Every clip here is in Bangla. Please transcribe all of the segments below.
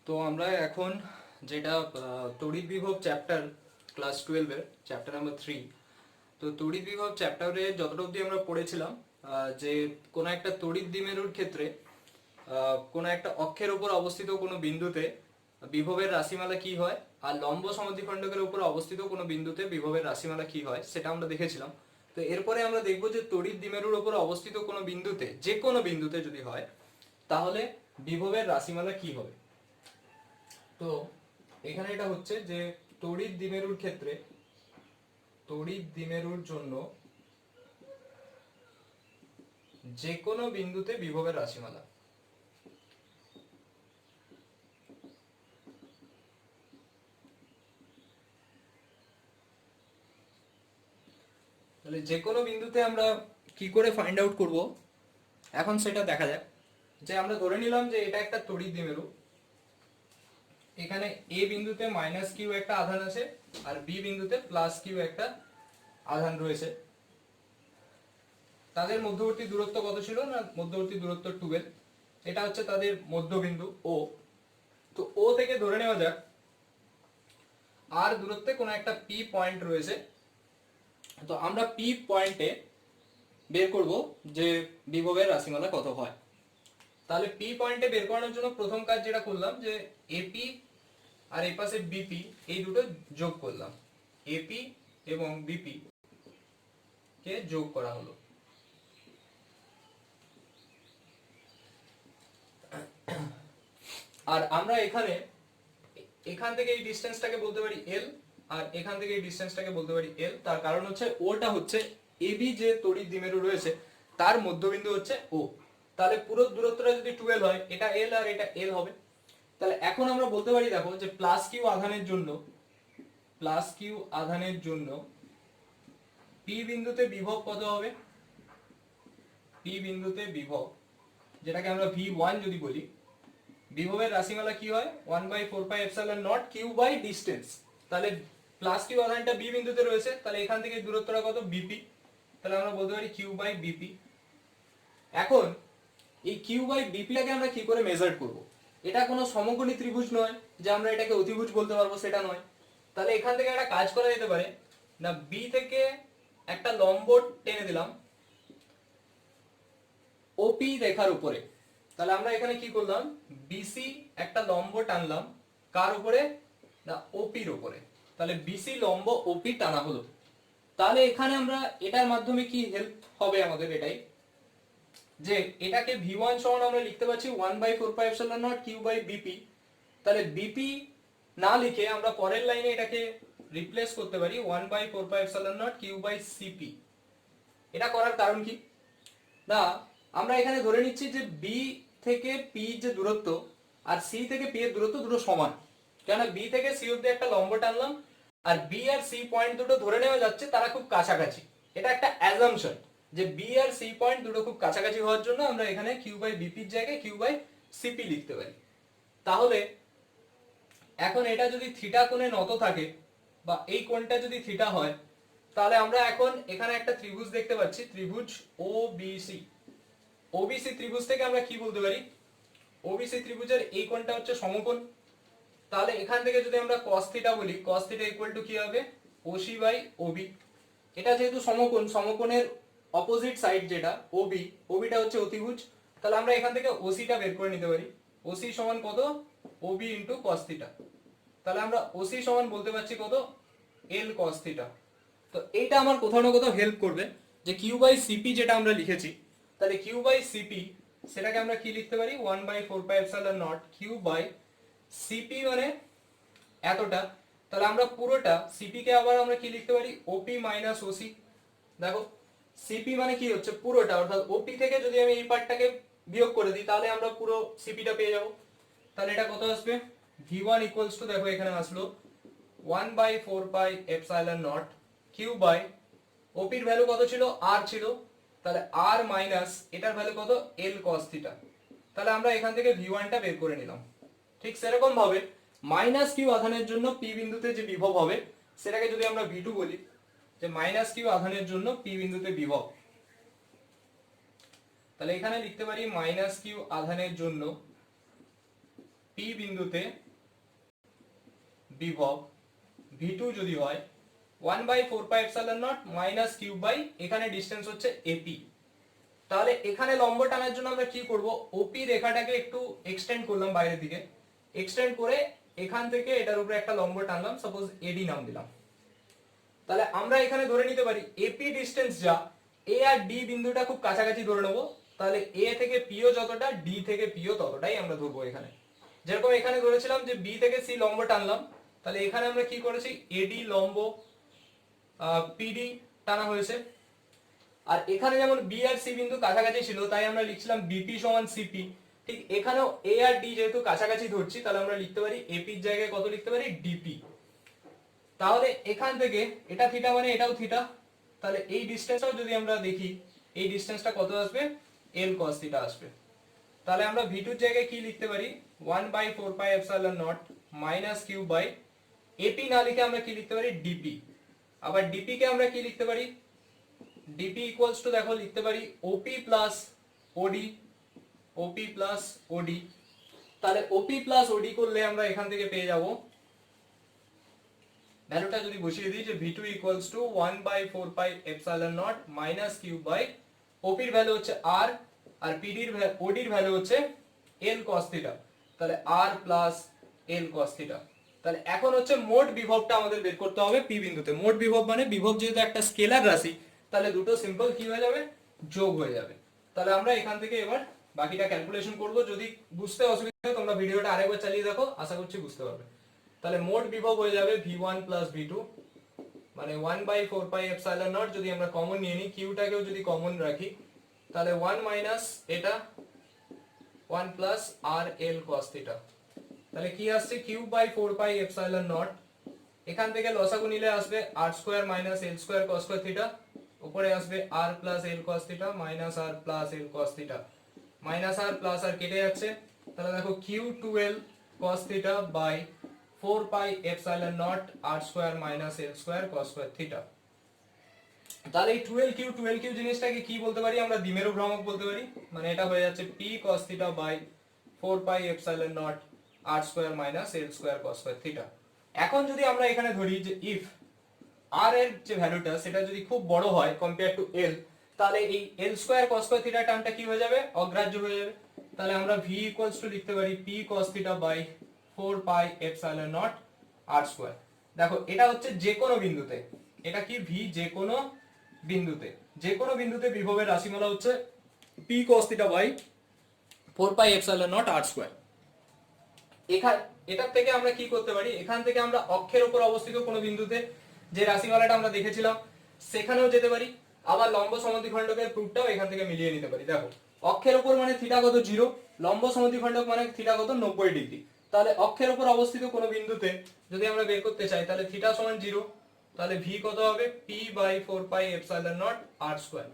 তো আমরা এখন যেটা তড়িৎ বিভব চ্যাপ্টার ক্লাস 12 এর চ্যাপ্টার নাম্বার 3। তো তড়িৎ বিভব চ্যাপ্টারে যতটা অবধি আমরা পড়েছিলাম যে কোনো একটা তড়িৎ দ্বিমেরুর ক্ষেত্রে কোনো একটা অক্ষের উপর অবস্থিত কোনো বিন্দুতে বিভবের রাশিমালা কি হয়, আর লম্ব সমদ্বিখণ্ডকের উপর অবস্থিত কোনো বিন্দুতে বিভবের রাশিমালা কি হয় সেটা আমরা দেখেছিলাম। তো এরপরে আমরা দেখবো যে তড়িৎ দ্বিমেরুর উপর অবস্থিত কোনো বিন্দুতে, যে কোনো বিন্দুতে যদি হয়, তাহলে বিভবের রাশিমালা কি হবে। তো এখানে এটা হচ্ছে যে তড়িৎ দ্বিমেরুর ক্ষেত্রে, তড়িৎ দ্বিমেরুর জন্য যে কোনো বিন্দুতে বিভবের রাশিমালা। তাহলে যে কোনো বিন্দুতে আমরা কি করে ফাইন্ড আউট করব এখন সেটা দেখা যাক। যে আমরা ধরে নিলাম যে এটা একটা তড়িৎ দ্বিমেরু, এখানে এ বিন্দুতে মাইনাস কিউ একটা আধান আছে আর বি বিন্দুতে প্লাস কিউ একটা আধান রয়েছে। তাদের মধ্যবর্তী দূরত্ব কত ছিল না, মধ্যবর্তী দূরত্ব 12। এটা হচ্ছে তাদের মধ্যবিন্দু ও। তো ও থেকে ধরে নেওয়া যাক আর দূরত্বে কোনো একটা পি পয়েন্ট রয়েছে। তো আমরা পি পয়েন্টে বের করব যে বিভবের রাশিমালা কত হয়। তাহলে পি পয়েন্টে বের করানোর জন্য প্রথম কাজ যেটা করলাম যে এপি আর এই পাশে বিপি এই দুটো যোগ করলাম। এপি এবং বিপি কে যোগ করা হলো। আর আমরা এখান থেকে এই ডিসটেন্সটাকে বলতে পারি এল, আর এখান থেকে এই ডিসটেন্সটাকে বলতে পারি এল। তার কারণ হচ্ছে ওটা হচ্ছে এবি যে তড়িৎ দ্বিমেরু রয়েছে তার মধ্যবিন্দু হচ্ছে ও। তাহলে পুরো দূরত্বটা যদি 12 হয়, এটা এল আর এটা এল হবে। তাহলে এখন আমরা বলতে পারি দেখো যে প্লাস কিউ আধানের জন্য পি বিন্দুতে বিভব কত হবে। পি বিন্দুতে বিভব, যেটাকে আমরা V1 যদি বলি, বিভবের রাশিমালা কি হয় 1/4πε0 কিউ বাই ডিসটেন্স। তাহলে প্লাস কিউ আধানটা বি বিন্দুতে রয়েছে, তাহলে এখান থেকে দূরত্বটা কত বিপি। তাহলে আমরা বলতে পারি কিউ বাই বিপি। এখন এই কিউ বাই বিপিটাকে আমরা কি করে মেজার করব। এটা কোনো সমকোণী ত্রিভুজ নয় যে আমরা এটাকে অতিভুজ বলতে পারবো, সেটা নয়। তাহলে এখান থেকে একটা কাজ করা যেতে পারে না, বি থেকে একটা লম্ব টেনে দিলাম ওপি রেখার উপরে। তাহলে আমরা এখানে কি করলাম, বিসি একটা লম্ব টানলাম কার উপরে না, ওপির উপরে। তাহলে বিসি লম্ব ওপি টানা হলো। তাহলে এখানে আমরা এটার মাধ্যমে কি হেল্প হবে আমাদের, এটাই যে এটাকে V1 সমান আমরা লিখতে পাচ্ছি 1/4πε0 কিউ বাই বিপি। তাহলে বিপি না লিখে আমরা পরের লাইনে এটাকে রিপ্লেস করতে পারি 1/4πε0 কিউ বাই সিপি। এটা করার কারণ কি না, আমরা এখানে ধরে নিচ্ছি যে বি থেকে পি যে দূরত্ব আর সি থেকে পি এর দূরত্ব দুটো সমান। কেন, বি থেকে সি অব্দি একটা লম্ব টানলাম আর বি আর সি পয়েন্ট দুটো ধরে নেওয়া যাচ্ছে তারা খুব কাছাকাছি। এটা একটা অ্যাজাম্পশন যে বি আর সি পয়েন্ট দুটো খুব কাছাকাছি হওয়ার জন্য আমরা এখানে কিউ বাই বিপির জায়গায় কিউ বাই সিপি লিখতে পারি। তাহলে এখন এটা যদি থিটা কোণে নত থাকে বা এই কোণটা যদি থিটা হয়, তাহলে আমরা এখন এখানে একটা ত্রিভুজ দেখতে পাচ্ছি, ত্রিভুজ ওবিসি। ওবিসি ত্রিভুজ থেকে আমরা কি বলতে পারি, ওবিসি ত্রিভুজের এই কোণটা হচ্ছে সমকোণ। তাহলে এখান থেকে যদি আমরা cos থিটা বলি, cos থিটা ইকুয়াল টু কি হবে ওসি বাই ওবি। এটা যেহেতু সমকোণ, সমকোণের অপোজিট সাইড যেটা ওবি, ওবিটা হচ্ছে অতিভুজ। তাহলে আমরা এখান থেকে ওসিটা বের করে নিতে পারি। ওসি সমান কত, ওবি ইন্টু cos থিটা। তাহলে আমরা ওসি সমান বলতে পারছি কত, এল cos থিটা। তো এইটা আমার কোথাও না কোথাও হেল্প করবে যে কিউ বাই সিপি যেটা আমরা লিখেছি, তাহলে কিউ বাই সিপি সেটাকে আমরা কি লিখতে পারি 1/4πε0 কিউ বাই সিপি মানে এতটা। তাহলে আমরা পুরোটা সিপি কে আবার আমরা কি লিখতে পারি ওপি মাইনাস ওসি। দেখো সিপি মানে কি হচ্ছে পুরোটা, অর্থাৎ ওপি থেকে যদি আমি এই পার্টটাকে বিয়োগ করে দিই তাহলে আমরা পুরো সিপিটা পেয়ে যাব। তাহলে এটা কত আসবে V1 ইকুয়ালস টু, দেখো এখানে আসলো 1/4πε0 কিউ বাই ওপির ভ্যালু কত ছিল আর ছিল, তাহলে আর মাইনাস এটার ভ্যালু কত এল cos থিটা। তাহলে আমরা এখান থেকে V1 টা বের করে নিলাম। ঠিক সেরকম ভাবে মাইনাস কিউ আধানের জন্য পি বিন্দুতে যে বিভব হবে সেটাকে যদি আমরা V2 বলি, যে মাইনাস কিউ আধানের জন্য পি বিন্দুতে বিভব, তাহলে এখানে লিখতে পারি মাইনাস কিউ আধানের জন্য পি বিন্দুতে বিভব v2 যদি হয় 1/4πε0 মাইনাস কিউব বাই এখানে ডিসটেন্স হচ্ছে এপি। তাহলে এখানে লম্ব টানার জন্য আমরা কি করব, ওপি রেখাটাকে একটু এক্সটেন্ড করলাম বাইরের দিকে, এক্সটেন্ড করে এখান থেকে এটার উপরে একটা লম্ব টানলাম, সাপোজ এডি নাম দিলাম। তাহলে আমরা এখানে ধরে নিতে পারি এপি ডিসটেন্স যা, এ আর ডি বিন্দুটা খুব কাছাকাছি ধরে নেবো। তাহলে এ থেকে পিও যতটা, ডি থেকে পিও ততটাই আমরা ধরবো এখানে। যেরকম এখানে ধরেছিলাম যে বি থেকে সি লম্ব টানলাম, তাহলে এখানে আমরা কি করেছি, এডি লম্ব পিডি টানা হয়েছে। আর এখানে যেমন বি আর সি বিন্দু কাছাকাছি ছিল, তাই আমরা লিখছিলাম বিপি সমান সিপি। ঠিক এখানেও এ আর ডি যেহেতু কাছাকাছি ধরছি, তাহলে আমরা লিখতে পারি এপির জায়গায় কত লিখতে পারি, ডিপি। তাহলে এখান থেকে এটা থিটা মানে এটাও থিটা, তাহলে এই ডিসটেন্সটাও যদি আমরা দেখি, এই ডিসটেন্সটা কত আসবে, এল cos থিটা আসবে। তাহলে আমরা v2 এর জায়গায় কি লিখতে পারি, 1/4πε0 মাইনাস কিউব বাই এপি না লিখে আমরা কি লিখতে পারি, ডিপি। আবার ডিপি কে আমরা কি লিখতে পারি, ডিপি ইকুয়ালস টু দেখো লিখতে পারি ওপি প্লাস ওডি, ওপি প্লাস ওডি। তাহলে ওপি প্লাস ওডি করলে আমরা এখান থেকে পেয়ে যাব, ভ্যালুটা যদি বসিয়ে দিই যে v2 equals to 1/4πε0 minus cube by ওপির ভ্যালু হচ্ছে r আর পিডির ওডির ভ্যালু হচ্ছে l cos থিটা, তাহলে r plus l cos theta. তাহলে এখন হচ্ছে মোট বিভবটা আমাদের বের করতে হবে পি বিন্দুতে। মোট বিভব মানে বিভব যেহেতু একটা স্কেলার রাশি, তাহলে দুটো সিম্পল কি হয়ে যাবে, যোগ হয়ে যাবে। তাহলে আমরা এখান থেকে এবার বাকিটা ক্যালকুলেশন করব। যদি বুঝতে অসুবিধা হয় তোমরা ভিডিওটা আরেকবার চালিয়ে দেখো, আশা করছি বুঝতে পারবে। তাহলে মোট বিভব হয়ে যাবে v1 প্লাস v2 মানে 1/4πε0, যদি আমরা কমন নিয়ে নিই, কিউটাকেও যদি কমন রাখি, তাহলে 1 মাইনাস এটা 1 প্লাস আর এল cos থিটা। তাহলে কি আসছে, কিউব বাই 4πε0, এখান থেকে লসাগু নিলে আসবে r square minus l square cos square theta, উপরে আসবে r plus l cos theta minus r plus l cos theta, minus r plus r কেটে যাচ্ছে। তাহলে দেখো q2l cos theta by 4πε0 r square minus l square cos square theta. তাহলে এই 12q জিনিসটাকে কি বলতে পারি আমরা, দ্বিমেরু ভ্রামক বলতে পারি। মানে এটা হয়ে যাচ্ছে p cos theta by 4πε0 r square minus l square cos square theta. এখন যদি আমরা এখানে ধরি যে ইফ r এর যে ভ্যালুটা সেটা যদি খুব বড় হয় কম্পেয়ার টু l, তাহলে এই l square cos square theta টার্মটা কি হয়ে যাবে, অগ্রাহ্য হয়ে যাবে। তাহলে আমরা v ইকুয়ালস টু লিখতে পারি p cos theta by 4πε0 r square. দেখো এটা হচ্ছে যে কোনো বিন্দুতে, এটা কি v যে কোনো বিন্দুতে, যে কোনো বিন্দুতে বিভবের রাশিমালা হচ্ছে p cos theta by 4πε0 r square. এটার থেকে আমরা কি করতে পারি, এখান থেকে আমরা অক্ষের উপর অবস্থিত কোনো বিন্দুতে যে রাশিমালাটা আমরা দেখেছিলাম সেখানেও যেতে পারি, আবার লম্ব সমদ্বিখণ্ডকের প্রুফটাও এখান থেকে মিলিয়ে নিতে পারি। দেখো অক্ষের উপর মানে থিটা কত 0, লম্ব সমদ্বিখণ্ডক মানে থিটা কত 90 ডিগ্রি। তাহলে অক্ষের উপর অবস্থিত কোনো বিন্দুতে যদি আমরা বের করতে চাই, তাহলে থিটা সমান 0, তাহলে v কত হবে, p বাই 4πε0 r স্কয়ার।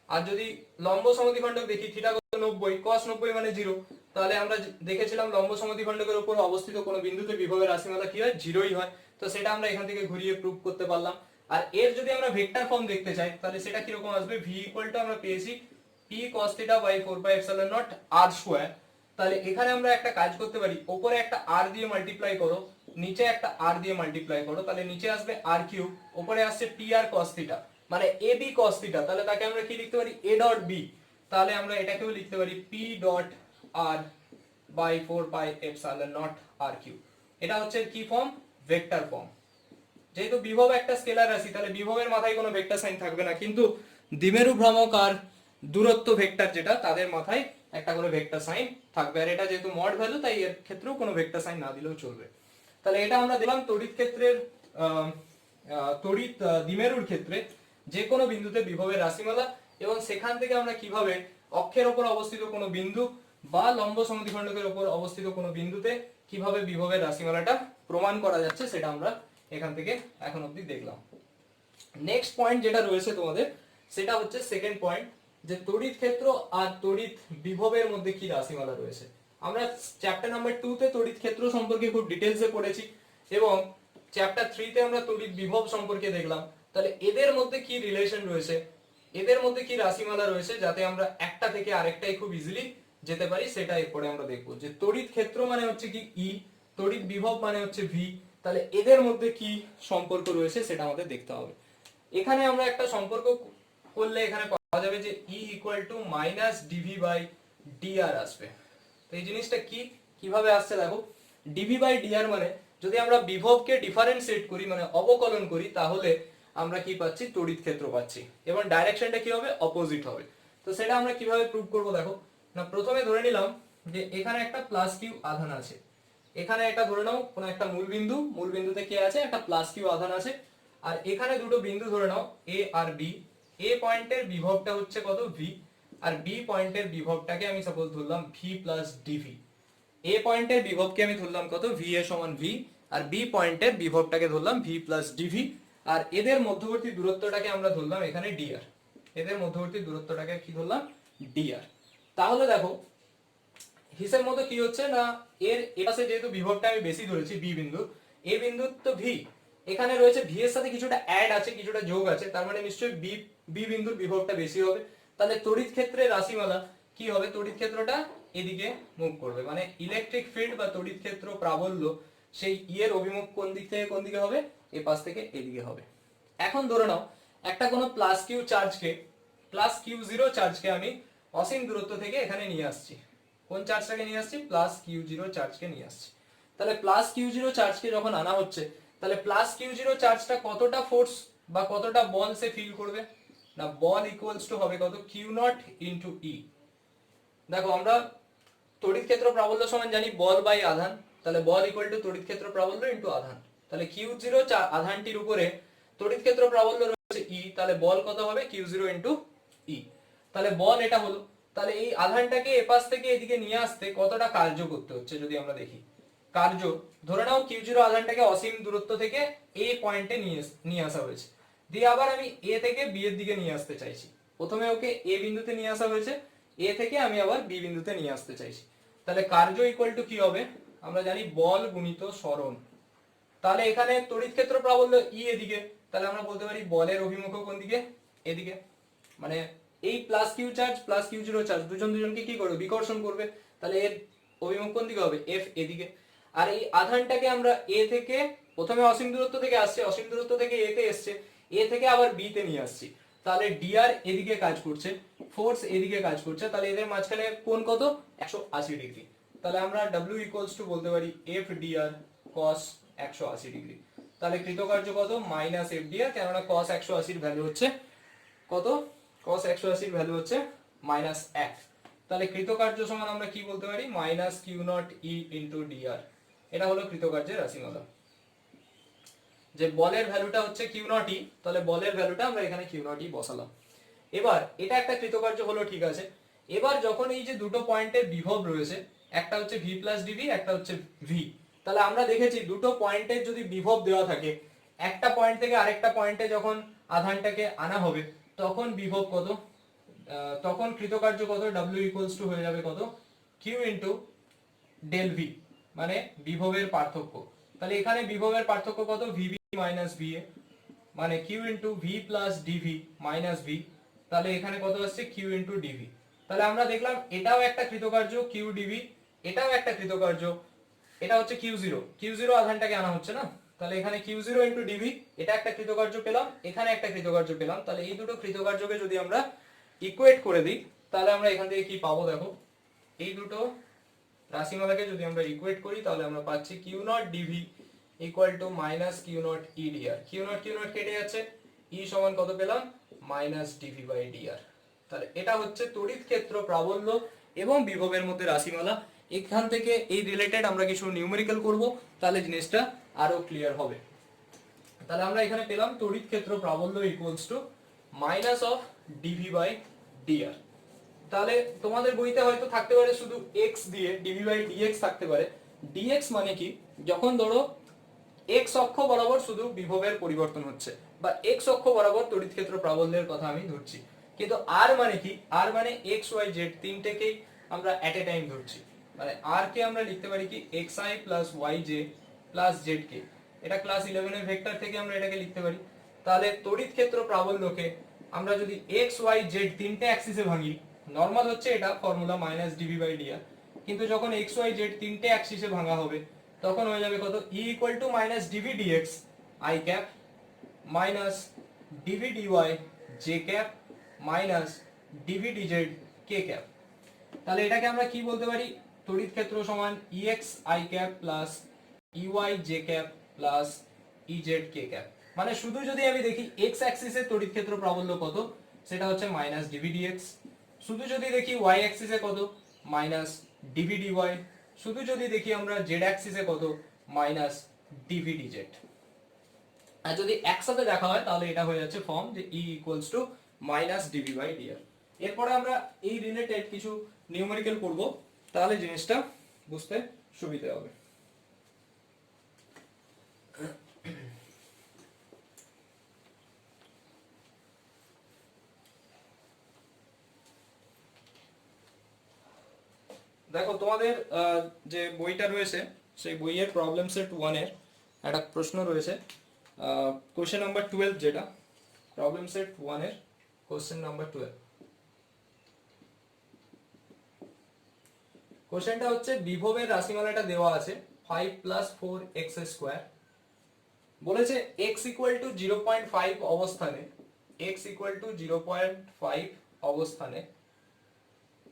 আর যদি লম্ব সমদ্বিখণ্ডক দেখি, থিটা কত 90, cos 90 মানে 0, তাহলে আমরা দেখেছিলাম লম্ব সমদ্বিখণ্ডকের উপর অবস্থিত কোনো বিন্দুতে বিভবের রাশিমালা কি হয়, 0ই হয়। তো সেটা আমরা এখান থেকে ঘুরিয়ে প্রুফ করতে পারলাম। আর এর যদি আমরা ভেক্টর ফর্ম দেখতে চাই, তাহলে সেটা কি রকম আসবে, v ইকুয়াল টু আমরা পেয়েছি p cos theta by 4πε0 r square. তাহলে এখানে আমরা একটা কাজ করতে পারি, উপরে একটা r দিয়ে মাল্টিপ্লাই করো, নিচে একটা r দিয়ে মাল্টিপ্লাই করো, তাহলে নিচে আসবে r কিউব, উপরে আসছে p r cos থিটা মানে ab cos থিটা। তাহলে তাকে আমরা কি লিখতে পারি, a ডট b। তাহলে আমরা এটাকেও লিখতে পারি p dot r by 4πε0 r cube. এটা হচ্ছে কি ফর্ম, ভেক্টর ফর্ম। যেহেতু বিভব একটা স্কেলার রাশি, তাহলে বিভবের মাথায় কোনো ভেক্টর সাইন থাকবে না, কিন্তু দ্বিমেরু ভ্রামক আর দূরত্ব ভেক্টর যেটা, তাদের মাথায় একটা করে ভেক্টর সাইন থাকবে। আর এটা যেহেতু মড ভ্যালু, তাই এর ক্ষেত্রেও কোনো ভেক্টর সাইন না দিলেও চলবে। তাহলে এটা আমরা দিলাম তড়িৎ ক্ষেত্রের তড়িৎ দ্বিমেরুর ক্ষেত্রে যে কোনো বিন্দুতে বিভবের রাশিমালা, এবং সেখান থেকে আমরা কিভাবে অক্ষের উপর অবস্থিত কোনো বিন্দু বা লম্ব সমদ্বিখণ্ডকের উপর অবস্থিত কোনো বিন্দুতে কিভাবে বিভবের রাশিমালাটা প্রমাণ করা যাচ্ছে সেটা আমরা এখান থেকে এখন অবধি দেখলাম। নেক্সট পয়েন্ট যেটা রয়েছে তোমাদের, সেটা হচ্ছে সেকেন্ড পয়েন্ট, যে তড়িৎ ক্ষেত্র আর তড়িৎ বিভবের মধ্যে কি রাশিমালা রয়েছে। আমরা চ্যাপ্টার নাম্বার 2 তে তড়িৎ ক্ষেত্র সম্পর্কে খুব ডিটেইলসে পড়েছি, এবং চ্যাপ্টার 3 তে আমরা তড়িৎ বিভব সম্পর্কে দেখলাম। তাহলে এদের মধ্যে কি রিলেশন রয়েছে, এদের মধ্যে কি রাশিমালা রয়েছে, যাতে আমরা একটা থেকে আরেকটাই খুব ইজিলি যেতে পারি সেটা এরপরে আমরা দেখবো। যে তড়িৎ ক্ষেত্র মানে হচ্ছে কি ই, তড়িৎ বিভব মানে হচ্ছে ভি, তাহলে এদের মধ্যে কি সম্পর্ক রয়েছে সেটা আমাদের দেখতে হবে। এখানে আমরা একটা সম্পর্ক করলে এখানে পাওয়া যাবে যে E equal to minus dV by dr আসবে। তো এই জিনিসটা কি কিভাবে আসছে দেখো, ডিভি বাই ডিআর মানে যদি আমরা বিভবকে ডিফারেন্সিয়েট করি মানে অবকলন করি তাহলে আমরা কি পাচ্ছি, তড়িৎ ক্ষেত্র পাচ্ছি, এবং ডাইরেকশনটা কি হবে, অপোজিট হবে। তো সেটা আমরা কিভাবে প্রুভ করব দেখো না, প্রথমে ধরে নিলাম যে এখানে একটা প্লাস কিউ আধান আছে, এখানে এটা ধরে নাও কোনো একটা মূল বিন্দু, মূল বিন্দুতে কি আছে, একটা প্লাস কিউ আধান আছে, আর এখানে দুটো বিন্দু ধরে নাও এ আর বি। এ পয়েন্টের বিভবটা হচ্ছে কত, ভি, আর বি পয়েন্টের বিভবটাকে আমি সাপোজ ধরলাম ভি প্লাস ডিভি। এ পয়েন্টের বিভবকে আমি ধরলাম কত, ভি এ সমান ভি, আর বি পয়েন্টের বিভবটাকে ধরলাম ভি প্লাস ডিভি, আর এদের মধ্যবর্তী দূরত্বটাকে আমরা ধরলাম এখানে ডিআর, এদের মধ্যবর্তী দূরত্বটাকে কি ধরলাম, ডিআর। তাহলে দেখো হিসেব মতো কি হচ্ছে না, এর এপাশে যেহেতু বিভবটা আমি বেশি ধরেছি বি বিন্দু, এ বিন্দু তো ভি, এখানে রয়েছে ভি এর সাথে কিছুটা অ্যাড আছে, কিছুটা যোগ আছে, তার মানে নিশ্চয়ই বি বি বিন্দুর বিভবটা বেশি হবে। তাহলে তড়িৎ ক্ষেত্রের রাশিমালা কি হবে, তড়িৎ ক্ষেত্রটা এদিকে মুভ করবে, মানে ইলেকট্রিক ফিল্ড বা তড়িৎ ক্ষেত্র প্রাবল্য সেই ই এর অভিমুখ কোন দিক থেকে কোন দিকে হবে, এ পাশ থেকে এদিকে হবে। এখন ধরে নাও একটা কোনো প্লাস কিউ চার্জকে, প্লাস কিউ জিরো চার্জকে আমি অসীম দূরত্ব থেকে এখানে নিয়ে আসছি, কোন চার্জটাকে নিয়ে আসছি, প্লাস কিউ জিরো চার্জকে নিয়ে আসছি। তাহলে প্লাস কিউ জিরো চার্জকে যখন আনা হচ্ছে তাহলে প্লাস কিউ জিরো চার্জটা কতটা ফোর্স বা কতটা বল সে ফিল করবে, না বল ইকুয়ালস টু হবে কত, কিউ নট ইনটু ই। দেখো আমরা তড়িৎ ক্ষেত্র প্রাবল্য সমান জানি বল বাই আধান, তাহলে বল ইকুয়াল টু তড়িৎ ক্ষেত্র প্রাবল্য ইনটু আধান। তাহলে কিউ জিরো আধানটির উপরে তড়িৎ ক্ষেত্র প্রাবল্য রয়েছে ই, তাহলে বল কত হবে, কিউ জিরো ইনটু ই। তাহলে বল এটা হলো। তাহলে এই আধানটাকে এপাশ থেকে এদিকে নিয়ে আসতে কতটা কার্য করতে হচ্ছে যদি আমরা দেখি, কার্য ধরে নাও কিউ জিরো আধানটাকে অসীম দূরত্ব থেকে এ পয়েন্টে নিয়ে আসা হয়েছে, দিয়ে আবার আমি এ থেকে বি এর দিকে নিয়ে আসতে চাইছি। প্রথমে ওকে এ বিন্দুতে নিয়ে আসা হয়েছে, এ থেকে আমি আবার বি বিন্দুতে নিয়ে আসতে চাইছি। তাহলে কার্য ইকুয়াল টু কি হবে, আমরা জানি বল গুণিত সরণ। তাহলে এখানে তড়িৎ ক্ষেত্র প্রাবল্য ই এদিকে, তাহলে আমরা বলতে পারি বলের অভিমুখ কোন দিকে, এদিকে, মানে এই plus q charge plus Q zero charge দুজন দুজনকে কি করবে, বিকর্ষণ করবে, তাহলে এর অভিমুখ কোন দিকে হবে, এফ এদিকে। আর এই আধানটাকে আমরা এ থেকে প্রথমে অসীম দূরত্ব থেকে আসছে, অসীম দূরত্ব থেকে এ তে এসছে, এ থেকে আবার বি তে নিয়ে আসছি, তাহলে ডিআর এদিকে কাজ করছে, ফোর্স এদিকে কাজ করছে, তাহলে এদের মাঝখানে কোণ কত, 180 ডিগ্রি। তাহলে আমরা W ইকুয়ালস টু বলতে পারি এফ ডিআর কস 180 ডিগ্রি। তাহলে কৃতকার্য কত, মাইনাস এফ ডিআর, কেননা কস 180 এর ভ্যালু হচ্ছে কত, cos 180 এর ভ্যালু হচ্ছে -1। তাহলে কৃতকার্য সমান আমরা কি বলতে পারি, minus q naught E into dr. এটা হলো কৃতকার্যের রাশিমালা। যে বলের ভ্যালুটা হচ্ছে কিউ নট ই, তাহলে বলের ভ্যালুটা আমরা এখানে কিউ নট ই বসালাম। এবার এটা একটা কৃতকার্য হলো, ঠিক আছে। এবার যখন এই যে দুটো পয়েন্টের বিভব রয়েছে, একটা হচ্ছে ভি প্লাস ডিভি, একটা হচ্ছে ভি, তাহলে আমরা দেখেছি দুটো পয়েন্টের যদি বিভব দেওয়া থাকে, একটা পয়েন্ট থেকে আরেকটা পয়েন্টে যখন আধানটাকে আনা হবে তখন বিভব কত, তখন কৃতকার্য কত, W ইকুয়ালস টু হয়ে যাবে কত, কিউ ইনটু ডেল ভি, মানে বিভবের পার্থক্য। তাহলে এখানে বিভবের পার্থক্য কত, ভিভি মাইনাস ভিএ, মানে q into V plus dV minus V, তাহলে এখানে কত আসছে, কিউ ইনটু ডিভি। তাহলে আমরা দেখলাম এটাও একটা কৃতকার্য কিউ ডিভি, এটাও একটা কৃতকার্য, এটা হচ্ছে কিউ জিরো, কিউ জিরো আধানটাকে আনা হচ্ছে না, তাহলে এখানে কিউ জিরো ইনটু ডিভি, এটা একটা কৃতকার্য পেলাম, এখানে একটা কৃতকার্য পেলাম। তাহলে এই দুটো কৃতকার্যকে যদি আমরা ইকুয়েট করে দিই তাহলে আমরা এখান থেকে কি পাবো দেখো, এই দুটো রাশিমালাকে যদি আমরা ইকুয়েট করি তাহলে আমরা পাচ্ছি q naught dV equal to minus q naught E dr. Q naught কেটে যাচ্ছে, ই সমান কত পেলাম, মাইনাস ডিভি বাই ডিআর। তাহলে এটা হচ্ছে তড়িৎ ক্ষেত্র প্রাবল্য এবং বিভবের মধ্যে রাশিমালা। এখান থেকে এই রিলেটেড আমরা কিছু নিউমেরিক্যাল করব, তাহলে জিনিসটা আরো ক্লিয়ার হবে। তাহলে আমরা এখানে পেলাম তড়িৎ ক্ষেত্র প্রাবল্য equals to minus of dV by dr. তাহলে তোমাদের বইতে হয়তো থাকতে পারে শুধু x দিয়ে ডিভি বাই ডিএক্স থাকতে পারে। ডিএক্স মানে কি, যখন ধরো x অক্ষ বরাবর শুধু বিভবের পরিবর্তন হচ্ছে, বা x অক্ষ বরাবর তড়িৎ ক্ষেত্র প্রাবল্যের কথা আমি ধরছি, কিন্তু আর মানে কি, আর মানে এক্স ওয়াই জেড তিনটেকেই আমরা এট এ টাইম ধরছি, মানে আর কে আমরা লিখতে পারি কি xi plus yj plus zk, এটা ক্লাস 11 এর ভেক্টর থেকে আমরা এটাকে লিখতে পারি। তাহলে তড়িৎ ক্ষেত্র প্রাবল্যকে আমরা যদি x y z তিনটে অ্যাক্সিসে ভাঙি নর্মাল হচ্ছে এটা formula minus dV by dr, কিন্তু যখন এক্স ওয়াই জেড তিনটে অ্যাক্সিসে ভাঙা হবে তখন হয়ে যাবে কত, E equal to minus dV dx i cap minus dV dy j cap minus dV dz k cap. তাহলে এটাকে আমরা কি বলতে পারি, তড়িৎ ক্ষেত্র সমান Ex i cap plus Ey j cap plus Ez k cap. মানে শুধু যদি আমি দেখি এক্স অ্যাক্সিসে তড়িৎ ক্ষেত্র প্রাবল্য কত, সেটা হচ্ছে মাইনাস ডিভি ডিএক্স। শুধু যদি দেখি ওয়াই অ্যাক্সিসে কত, মাইনাস ডিভি ডিওয়াই। শুধু যদি দেখি আমরা জেড অ্যাক্সিসে কত, মাইনাস ডিভি ডিজেড। আর যদি একসাথে দেখা হয় তাহলে এটা হয়ে যাচ্ছে ফর্ম যে E equals to minus dV by dr. এরপরে আমরা এই রিলেটেড কিছু নিউমেরিক্যাল করব, তাহলে জিনিসটা বুঝতে সুবিধা হবে। দেখো তোমাদের যে বইটা রয়েছে সেই বইয়ের প্রবলেম সেট 1 এর একটা প্রশ্ন রয়েছে, কোশ্চেন নাম্বার 12, যেটা প্রবলেম সেট 1 এর কোশ্চেন নাম্বার 12। কোশ্চেনটা হচ্ছে বিভবের রাশিমালাটা দেওয়া আছে 5 প্লাস 4x স্কয়ার, বলেছে x ইকুয়াল টু 0.5 অবস্থানে, x ইকুয়াল টু 0.5 অবস্থানে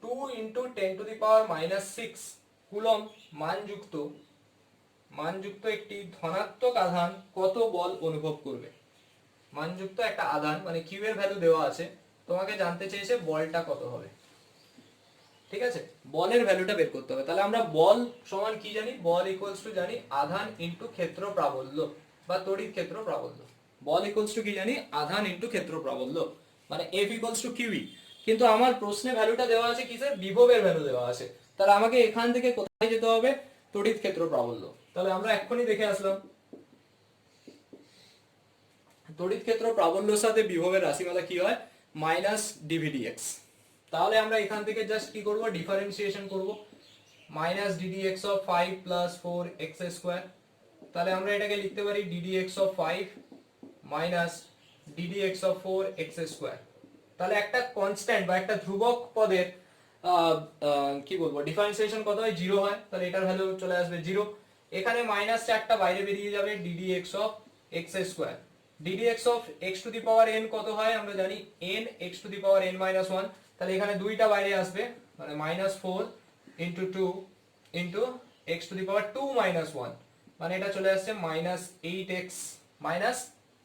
2 into 10 to the power minus 6 coulomb মানযুক্ত একটি ধনাত্মক আধান কত বল অনুভব করবে। মানযুক্ত একটা আধান মানে কিউ এর ভ্যালু দেওয়া আছে, তোমাকে জানতে চেয়েছে বলটা কত হবে। ঠিক আছে, বলের ভ্যালুটা বের করতে হবে। তাহলে আমরা বল সমান কি জানি, বল ইকুয়ালস টু জানি আধান ইনটু ক্ষেত্র প্রাবল্য বা তড়িৎ ক্ষেত্র প্রাবল্য। বল ইকুয়ালস টু কি জানি, আধান ইনটু ক্ষেত্র প্রাবল্য, মানে F ইকুয়ালস টু কিউই। কিন্তু আমার প্রশ্নে ভ্যালুটা দেওয়া আছে কিসের, বিভবের ভ্যালু দেওয়া আছে। তাহলে আমাকে এখান থেকে কোথায় যেতে হবে, তড়িৎ ক্ষেত্র প্রাবল্য। তাহলে আমরা এক্ষুনি দেখে আসলাম তড়িৎ ক্ষেত্র প্রাবল্যের সাথে বিভবের রাশিমালা কি হয়, মাইনাস ডিভিডিএক্স। তাহলে আমরা এখান থেকে জাস্ট কি করব, ডিফারেন্সিয়েশন করব, minus ddx of 5 plus 4x square. তাহলে আমরা এটাকে লিখতে পারি ddx of 5 minus ddx of 4x square. তাহলে একটা কনস্ট্যান্ট বা একটা ধ্রুবক পদের কি বলবো, ডিফারেন্সিয়েশন কত হয়, 0 হয়। তাহলে এটার ভ্যালু চলে আসবে 0। এখানে মাইনাস 4টা বাইরে বেরিয়ে যাবে, ddx of x square. Ddx of x two the power n কত হয়, আমরা জানি n x two the power n minus 1। তাহলে এখানে দুইটা বাইরে আসবে, মানে minus 4 into 2 into x two the power 2 minus 1, মানে এটা চলে আসছে মাইনাস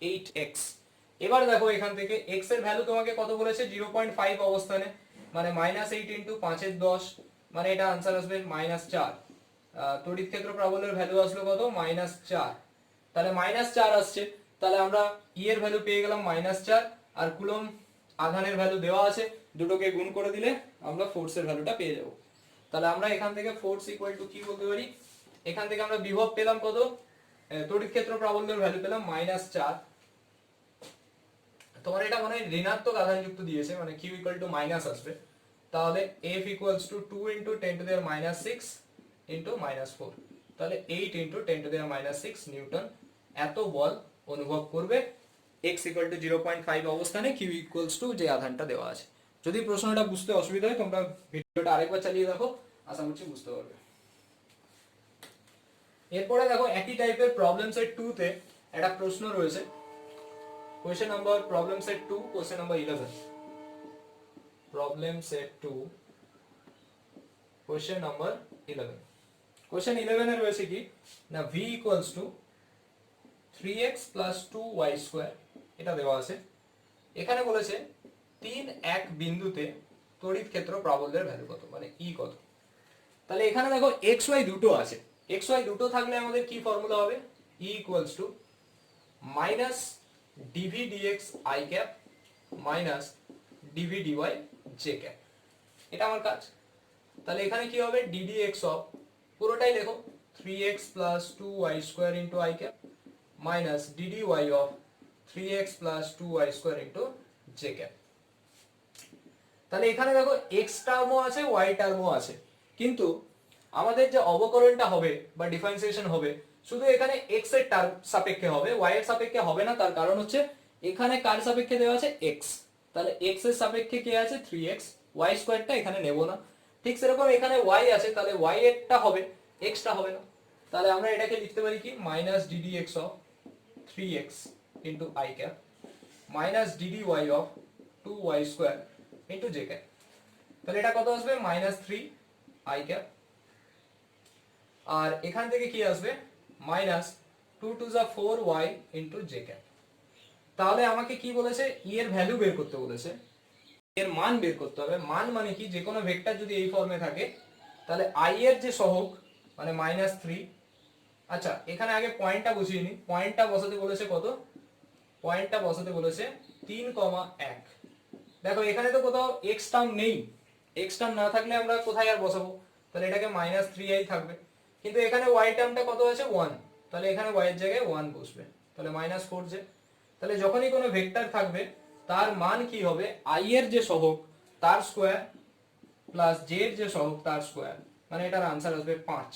8x। এবার দেখো এখান থেকে x এর ভ্যালু তোমাকে কত বলেছে, 0.5 অবস্থানে, মানে মাইনাস 8 ইন্টু 5 এর 10, মানে এটা আনসার আসবে মাইনাস 4। তড়িৎ ক্ষেত্র প্রাবল্যের ভ্যালু আসলো কত, মাইনাস 4। তাহলে মাইনাস 4 আসছে, তাহলে আমরা ই এর ভ্যালু পেয়ে গেলাম মাইনাস 4, আর কুলম আধানের ভ্যালু দেওয়া আছে, দুটোকে গুণ করে দিলে আমরা ফোর্সের ভ্যালুটা পেয়ে যাব। তাহলে আমরা এখান থেকে ফোর্স ইকুয়াল টু কি বলতে পারি, এখান থেকে আমরা বিভব পেলাম কত, তড়িৎ ক্ষেত্র প্রাবল্যের ভ্যালু পেলাম মাইনাস 4। তোমার এটা মনে হয় ঋণাত্মক আধান যুক্ত দিয়েছে, মানে q ইকুয়াল টু মাইনাস আসবে। তাহলে f equals to 2 into 10 to the power minus 6 into minus 4, তাহলে 8 into 10 to the power minus 6 Newton এত বল অনুভব করবে x ইকুয়াল টু 0.5 অবস্থানে q ইকুয়ালস টু যে আধানটা দেওয়া আছে। যদি প্রশ্নটা বুঝতে অসুবিধা হয় তোমরা ভিডিওটা আরেকবার চালিয়ে দেখো, আশা করছি বুঝতে পারবে। এরপরে দেখো একই টাইপের প্রবলেম সেট 2 তে একটা প্রশ্ন রয়েছে, question number problem set 2 question number 11, problem set 2 question number 11। question 11 এ রয়েছে কি না, v equals to 3x plus 2y square, এটা দেওয়া আছে। এখানে বলেছে 3 এক বিন্দুতে তড়িৎ ক্ষেত্র প্রাবল্যের ভ্যালু কত, মানে e কত। তাহলে এখানে দেখো xy দুটো আছে, xy দুটো থাকলে আমাদের কি ফর্মুলা হবে, e equals to minus dv dx i cap minus dv dy j cap, এটা আমার কাজ। তাহলে এখানে কি হবে, ddx অফ পুরোটাই লেখো 3x plus 2y square into i cap minus ddy of 3x plus 2y square into j cap। তাহলে এখানে দেখো x টার্মও আছে y টার্মও আছে, কিন্তু আমাদের যে অবকলনটা হবে বা ডিফারেন্সিয়েশন হবে শুধু এখানে x এর টার্ম সাপেক্ষে হবে, y এর সাপেক্ষে হবে না। তার কারণ হচ্ছে এখানে কার সাপেক্ষে দেওয়া আছে, x। তাহলে x এর সাপেক্ষে কে আছে, 3x, ওয়াই স্কোয়ারটা এখানে নেব না। ঠিক সেরকম এখানে ওয়াই আছে, তাহলে ওয়াই এরটা হবে, এক্সটা হবে না। তাহলে আমরা এটাকে লিখতে পারি কি minus d d x of 3x into i cap minus d d y of 2y square into j cap. তাহলে এটা কত আসবে মাইনাস 3 আই ক্যাপ, আর এখান থেকে কি আসবে মাইনাস 2 টু যা 4y ইন্টু জে ক্যাপ। তাহলে আমাকে কি বলেছে, ই এর ভ্যালু বের করতে বলেছে, এর মান বের করতে হবে। মান মানে কি, যে কোনো ভেক্টর যদি এই ফর্মে থাকে তাহলে আই এর যে সহগ মানে মাইনাস 3। আচ্ছা এখানে আগে পয়েন্টটা বসিয়ে নি, পয়েন্টটা বসাতে বলেছে কত, পয়েন্টটা বসাতে বলেছে 3,1। দেখো এখানে তো কোথাও এক্স টার্ম নেই, এক্স টার্ম না থাকলে আমরা কোথায় আর বসাবো, তাহলে এটাকে মাইনাস 3i থাকবে। কিন্তু এখানে ওয়াই টার্মটা কত আছে 1, তাহলে এখানে ওয়াই এর জায়গায় 1 বসবে, তাহলে মাইনাস 4j। তাহলে যখনই কোনো ভেক্টর থাকবে তার মান কি হবে, আই এর যে সহগ তার স্কোয়ার প্লাস জে এর যে সহগ তার স্কোয়ার, মানে এটার আনসার আসবে 5।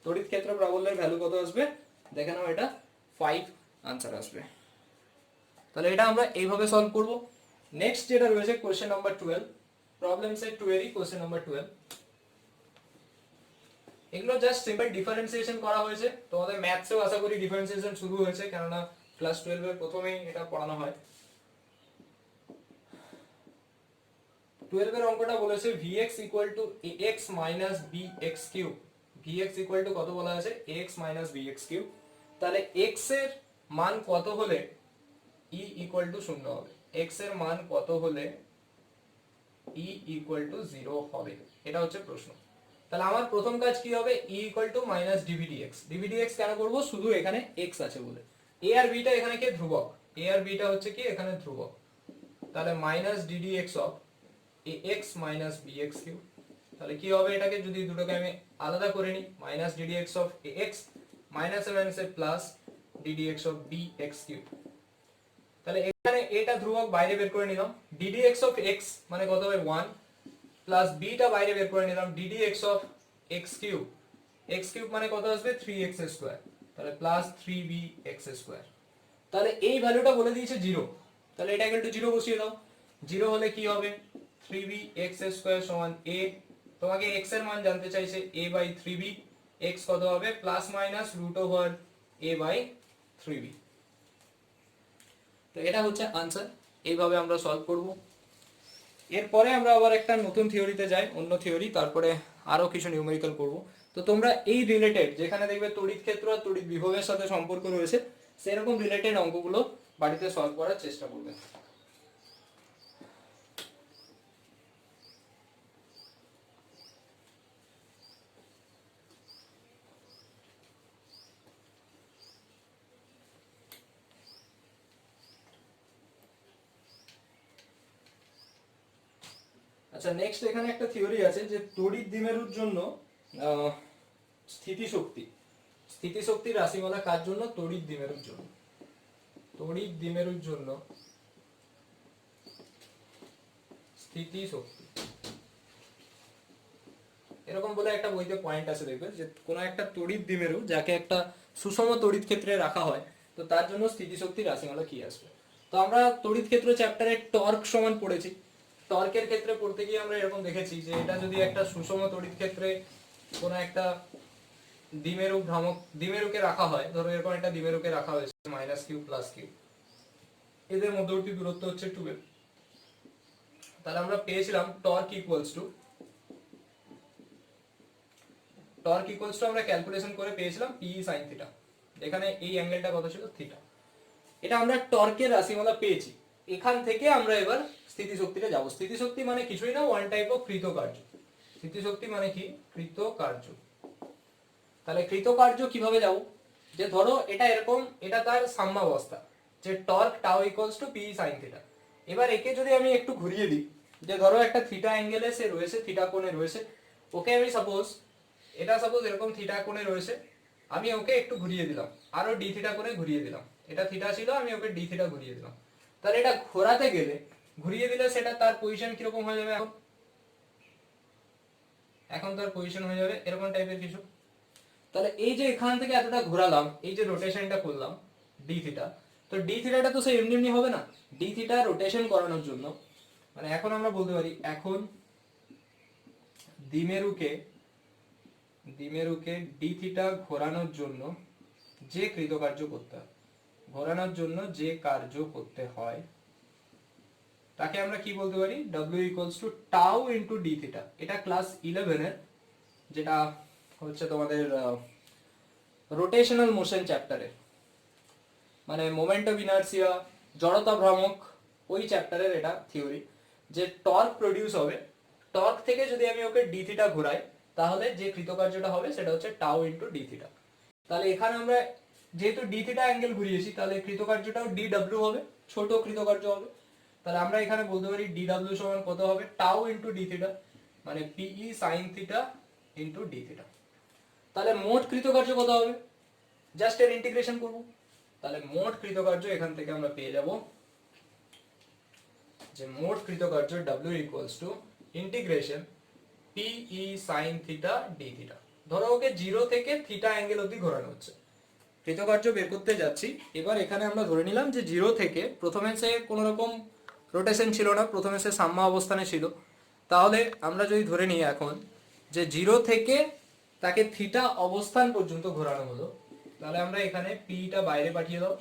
তড়িৎ ক্ষেত্র প্রাবল্যের ভ্যালু কত আসবে দেখে নাও, এটা 5 আনসার আসবে। তাহলে এটা আমরা এইভাবে সলভ করব। নেক্সট যেটা রয়েছে কোশ্চেন নাম্বার 12, প্রবলেম সেট 2 এরই কোশ্চেন নাম্বার 12। এগুলো জাস্ট সিম্পল ডিফারেন্সিয়েশন করা হয়েছে, তোমাদের ম্যাথসেও আশা করি ডিফারেন্সিয়েশন শুরু হয়েছে, কেননা ক্লাস 12 এর প্রথমেই এটা পড়ানো হয়। 12 এর অঙ্কটা বলেছে vx equal to ax minus bx cube, vx equal to কত বলা আছে ax minus bx cube। তাহলে x এর মান কত হলে e equal to 0 হবে, x এর মান কত হলে e equal to 0 হবে, এটা হচ্ছে প্রশ্ন। তাহলে আমার প্রথম কাজ কি হবে, e equal to minus dvdx, dvdx কেন করব, শুধু এখানে x আছে বলে। a আর b টা এখানে কি ধ্রুবক, a আর b টা হচ্ছে কি এখানে ধ্রুবক, তাহলে minus ddx of ax minus bx cube। তাহলে কি হবে, এটাকে যদি দুটোকে আমি আলাদা করে নিই, minus ddx of ax minus plus ddx of bx cube। তাহলে এখানে এটা ধ্রুবক বাইরে বের করে নিলাম, ddx of x মানে কত হবে 1 প্লাস b টা বাইরে বের করে নিলাম, ddx of x cube, x cube মানে কত আসবে 3x স্কয়ার, তাহলে প্লাস 3bx স্কয়ার। তাহলে এই ভ্যালুটা বলে দিয়েছে 0, তাহলে এটা ইকুয়াল টু 0 বসিয়ে দাও। 0 হলে কি হবে 3bx স্কয়ার সমান a, তোমাকে x এর মান জানতে চাইছে a বাই 3b, x কত হবে plus minus root over a by 3b। তো এটা হচ্ছে আনসার, এইভাবে আমরা সলভ করব। এরপরে আমরা আবার একটা নতুন থিওরিতে যাই, অন্য থিওরি, তারপরে আরো কিছু নিউমেরিক্যাল করব। তো তোমরা এই রিলেটেড যেখানে দেখবে তড়িৎ ক্ষেত্র আর তড়িৎ বিভবের সাথে সম্পর্ক রয়েছে সেরকম রিলেটেড অঙ্কগুলো বাড়িতে সলভ করার চেষ্টা করবে। আচ্ছা নেক্সট এখানে একটা থিওরি আছে যে তড়িৎ দ্বিমেরুর জন্য স্থিতিশক্তি, স্থিতিশক্তির রাশিমালা কার জন্য, তড়িৎ দ্বিমেরুর জন্য, তড়িৎ দ্বিমেরুর জন্য স্থিতিশক্তি। এরকম বলে একটা বইতে পয়েন্ট আছে, দেখবে যে কোনো একটা তড়িৎ দ্বিমেরু যাকে একটা সুষম তড়িৎ ক্ষেত্রে রাখা হয়, তো তার জন্য স্থিতিশক্তির রাশিমালা কি আসবে। তো আমরা তড়িৎ ক্ষেত্র চ্যাপ্টারে টর্ক সমান পড়েছি, টর্কের ক্ষেত্রে পড়তে গিয়ে আমরা এরকম দেখেছি যে এটা যদি একটা সুষম তড়িৎ ক্ষেত্রে কোনো একটা দ্বিমেরু ভ্রামক দ্বিমেরুকে রাখা হয়, ধরো এরকম একটা দ্বিমেরুকে রাখা হয়েছে মাইনাস কিউ প্লাস কিউ, এদের মধ্যবর্তী দূরত্ব হচ্ছে 2l, তাহলে আমরা পেয়েছিলাম টর্ক ইকুয়ালস টু আমরা ক্যালকুলেশন করে পেয়েছিলাম পি sin থিটা, এখানে এই অ্যাঙ্গেলটা কত ছিল থিটা। এটা আমরা টর্কের রাশিমালা পেয়েছি, এখান থেকে আমরা এবার স্থিতিশক্তিতে যাব। স্থিতিশক্তি মানে কিছুই না, ওয়ান টাইপ অফ কৃতকার্য। স্থিতিশক্তি মানে কি, কৃতকার্য। তাহলে কৃতকার্য কিভাবে যাব, যে ধরো এটা এরকম, এটা তার সাম্যাবস্থা, যে torque tau equals to P sin theta. এবার একে যদি আমি একটু ঘুরিয়ে দিই, যে ধরো একটা থিটা অ্যাঙ্গেলে সে রয়েছে, থিটা কোণে রয়েছে, ওকে আমি সাপোজ এরকম থিটা কোণে রয়েছে, আমি ওকে একটু ঘুরিয়ে দিলাম, আরো ডি থিটা কোণে ঘুরিয়ে দিলাম, এটা থিটা ছিল আমি ওকে ডি থিটা ঘুরিয়ে দিলাম। তাহলে এটা ঘোরাতে গেলে, ঘুরিয়ে দিলে সেটা তার পজিশন কিরকম হয়ে যাবে, এখন তার পজিশন হয়ে যাবে এরকম টাইপের কিছু। তাহলে এই যে এখান থেকে এতটা ঘোরালাম, এই যে রোটেশনটা করলাম ডি থিটা, তো ডি থিটাটা তো সে এমনি এমনি হবে না, ডি থিটা রোটেশন করানোর জন্য মানে এখন আমরা বলতে পারি এখন দ্বিমেরুকে ডি থিটা ঘোরানোর জন্য যে কৃতকার্য করতে হয়, ঘোরানোর জন্য যে কার্য করতে হয় তাকে আমরা কি বলতে পারি, W equals two tau into d theta. এটা ক্লাস 11 এর যেটা হচ্ছে তোমাদের রোটেশনাল মোশন চ্যাপ্টারে, মানে মোমেন্ট অফ ইনার্সিয়া, জড়তা ভ্রামক, ওই চ্যাপ্টারের এটা থিওরি, যে টর্ক প্রডিউস হবে, টর্ক থেকে যদি আমি ওকে ডি থিটা ঘোরাই তাহলে যে কৃতকার্যটা হবে সেটা হচ্ছে টাউ ইন্টু ডি থিটা। তাহলে এখানে আমরা যেহেতু ডি থিটা অ্যাঙ্গেল ঘুরিয়েছি তাহলে কৃতকার্যটাও ডি ডাব্লিউ হবে, ছোট কৃতকার্য হবে। তাহলে আমরা এখানে বলতে পারি ডি ডাব্লিউ সমান কত হবে, টাউ ইন্টু ডি থিটা, মানে pE sine theta into d theta. তাহলে মোট কৃতকার্য কত হবে, জাস্ট এর ইন্টিগ্রেশন করব। তাহলে মোট কৃতকার্য এখান থেকে আমরা পেয়ে যাব যে মোট কৃতকার্য W equals to integration pE sine theta d theta. ধরো ওকে 0 থেকে থিটা অ্যাঙ্গেল অবধি ঘোরানো হচ্ছে, কৃতকার্য বের করতে যাচ্ছি। এবার এখানে আমরা ধরে নিলাম যে 0 থেকে, প্রথমে সে কোনো রকম রোটেশন ছিল না, প্রথমে সে সাম্য অবস্থানে ছিল। তাহলে আমরা যদি ধরে নিই এখন যে 0 থেকে তাকে থিটা অবস্থান পর্যন্ত ঘোরানো হলো, তাহলে আমরা এখানে পিটা বাইরে পাঠিয়ে দাও,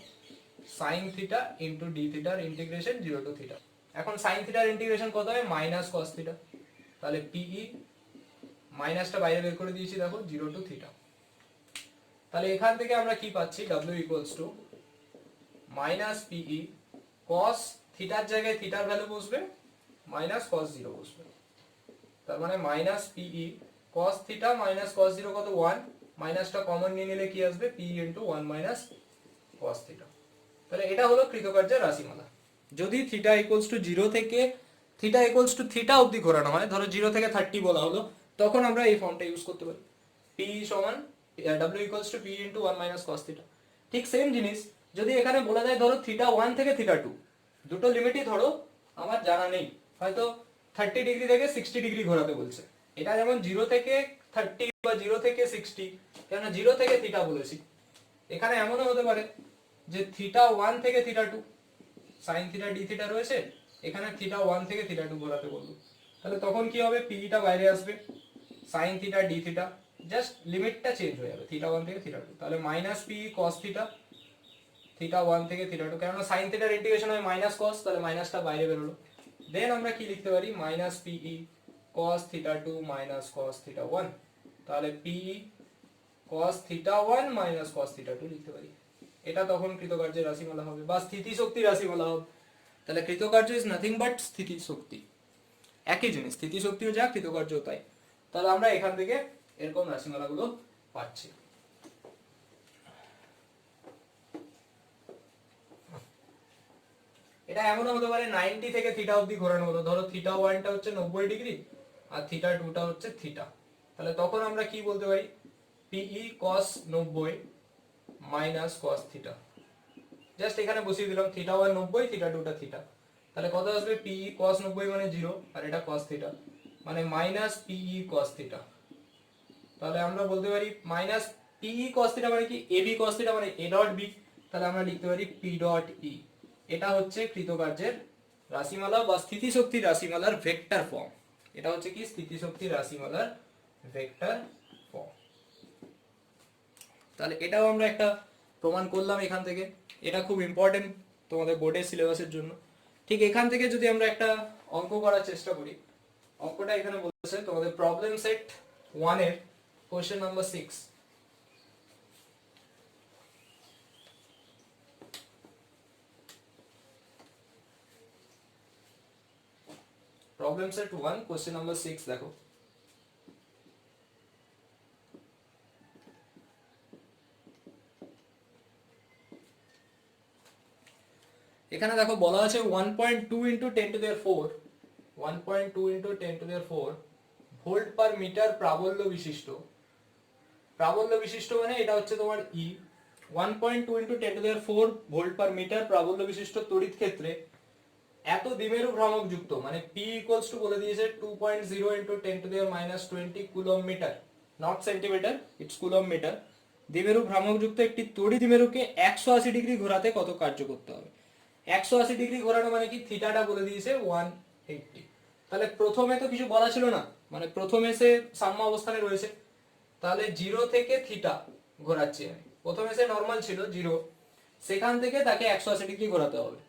সাইন থিটা ইন্টু ডি থিটার ইন্টিগ্রেশন 0 টু থিটা। এখন সাইন থিটার ইন্টিগ্রেশন কত হবে, মাইনাস কস থিটা। তাহলে পিই মাইনাসটা বাইরে বের করে দিয়েছি, দেখো 0 টু থিটা। তাহলে এখান থেকে আমরা কি পাচ্ছি, W equals to minus pE কস থিটার জায়গায় থিটার ভ্যালু বসবে, মাইনাস কস 0 বসবে। তার মানে minus pE cos theta minus cos 0 কত 1, মাইনাসটা কমন নিয়ে নিলে কি আসবে, p into 1 minus cos theta. তাহলে এটা হলো কৃতকার্যের রাশিমালা। যদি থিটা ইকুয়ালস টু 0 থেকে থিটা ইকুয়ালস টু থিটা অবধি ঘোরানো হয়, ধরো 0 থেকে 30 বলা হলো, তখন আমরা এই ফর্মটা ইউজ করতে পারি, পি সমান W equals two P into 1 minus cos theta. ঠিক সেম জিনিস যদি এখানে বলা যায় ধরো থিটা 1 থেকে থিটা 2, দুটো লিমিটই ধরো আমার জানা নেই, হয়তো 30 ডিগ্রি থেকে 60 ডিগ্রি ঘোরাতে বলছে। এটা যেমন 0 থেকে 30 বা 0 থেকে 60, কেন 0 থেকে থিটা বলেছি। এখানে এমনও হতে পারে যে থিটা 1 থেকে theta 2, sign theta d theta রয়েছে, এখানে থিটা 1 থেকে থিটা 2 ঘোরাতে বলবো। তাহলে তখন কি হবে, পিটা বাইরে আসবে, sine theta d theta, just লিমিটটা চেঞ্জ হয়ে যাবে থিটা 1 থেকে থিটা 2। তাহলে minus p cos theta, theta 1 থেকে থিটা 2, কেননা সাইন থিটার ইন্টিগ্রেশন হয় মাইনাস কস, তাহলে মাইনাসটা বাইরে বেরোলো। দেন আমরা কি লিখতে পারি, minus pE cos theta 2 minus cos theta 1, তাহলে pE cos theta 1 minus cos theta 2 লিখতে পারি। এটা তখন কৃতকার্যের রাশিমালা হবে বা স্থিতিশক্তি রাশিমালা হবে। তাহলে কৃতকার্য ইজ নাথিং বাট স্থিতিশক্তি, একই জিনিস, স্থিতিশক্তিও যা কৃতকার্যও তাই। তাহলে আমরা এখান থেকে এরকম রাশিমালাগুলো পাচ্ছি। এটা এমনও হতে পারে 90 থেকে থিটা অবধি ঘোরানো হলো, ধরো থিটা 1টা হচ্ছে 90 ডিগ্রি আর থিটা 2টা হচ্ছে থিটা। তাহলে তখন আমরা কি বলতে পারি, পিই cos 90 minus cos theta. Just এখানে বসিয়ে দিলাম থিটা 1 90, থিটা 2টা থিটা। তাহলে কত আসবে, পিই cos 90 মানে 0 আর এটা cos থিটা, মানে মাইনাস পিই cos থিটা। তাহলে আমরা বলতে পারি মাইনাস পিই cos থিটা মানে কি, এবি cos থিটা মানে এ ডট বি। তাহলে আমরা লিখতে পারি পি ডট ই। এটা হচ্ছে কৃতকার্যের রাশিমালা বা স্থিতিশক্তির রাশিমালার ভেক্টর ফর্ম। এটা হচ্ছে কি, স্থিতিশক্তির রাশিমালার ভেক্টর ফর্ম। তাহলে এটাও আমরা একটা প্রমাণ করলাম এখান থেকে। এটা খুব ইম্পর্টেন্ট তোমাদের বোর্ডের সিলেবাসের জন্য। ঠিক এখান থেকে যদি আমরা একটা অঙ্ক করার চেষ্টা করি, অঙ্কটা এখানে বলছে তোমাদের প্রবলেম সেট 1 এর question number 6। Problem set 1 question number 6 দেখো। এখানে দেখো বলা আছে 1.2 into 10 to the 4 1.2 into 10 to the 4 volt per metre প্রাবল্য বিশিষ্ট। প্রাবল্য বিশিষ্ট মানে এটা হচ্ছে তোমার E. 1.2 into 10 to the 4 volt per metre প্রাবল্য বিশিষ্ট তড়িৎ ক্ষেত্রে এত দ্বিমেরু ভ্রামক যুক্ত, মানে P equals to বলে দিয়েছে 2.0 into 10 to the minus 20 coulomb metre, not centimetre, it's coulomb metre. দ্বিমেরু ভ্রামক যুক্ত একটি তড়িৎ মেরুকে 180 ডিগ্রি ঘোরাতে কত কার্য করতে হবে। 180 ডিগ্রি ঘোরানো মানে কি, থিটাটা বলে দিয়েছে 1 80। তাহলে প্রথমে তো কিছু বলা ছিল না, মানে প্রথমে সে সাম্য অবস্থানে রয়েছে, তাহলে 0 থেকে থিটা ঘোরাচ্ছি আমি। প্রথমে সে নর্মাল ছিল 0, সেখান থেকে তাকে 180 ডিগ্রি ঘোরাতে হবে।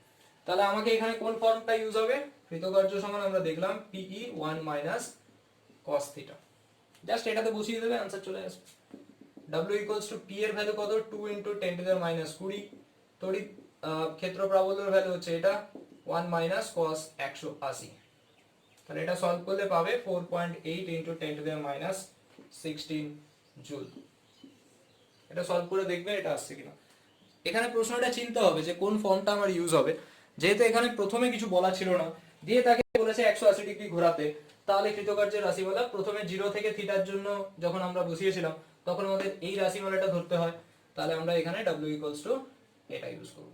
তাহলে আমাকে এখানে কোন ফর্মটা ইউজ হবে? কৃতকার্য সমান আমরা দেখলাম PE 1 minus cos theta. Just এটাতে বসিয়ে দেবে, आंसर চলে আসবে। W ইকুয়ালস টু P এর ভ্যালু কত? 2 ইনটু 10 টু দ্য মাইনাস 20। তড়িৎ ক্ষেত্র প্রাবল্যের ভ্যালু হচ্ছে এটা 1 মাইনাস cos 180। তাহলে এটা সলভ করলে পাবে 4.8 into 10 to the minus 16 joule. এটা সলভ করে দেখবে এটা আসছে কিনা। এখানে প্রশ্নটা চিন্তা হবে যে কোন ফর্মটা আমার ইউজ হবে। যেহেতু এখানে প্রথমে কিছু বলা ছিল না, দিয়ে তাকে বলেছে 180 ডিগ্রি ঘোরাতে, তাহলে কৃতকার্যের রাশিমালা প্রথমে 0 থেকে থিটার জন্য যখন আমরা বসিয়েছিলাম তখন আমাদের এই রাশিমালাটা ধরতে হয়। তাহলে আমরা এখানে W ইকুয়ালস টু এটা ইউজ করব।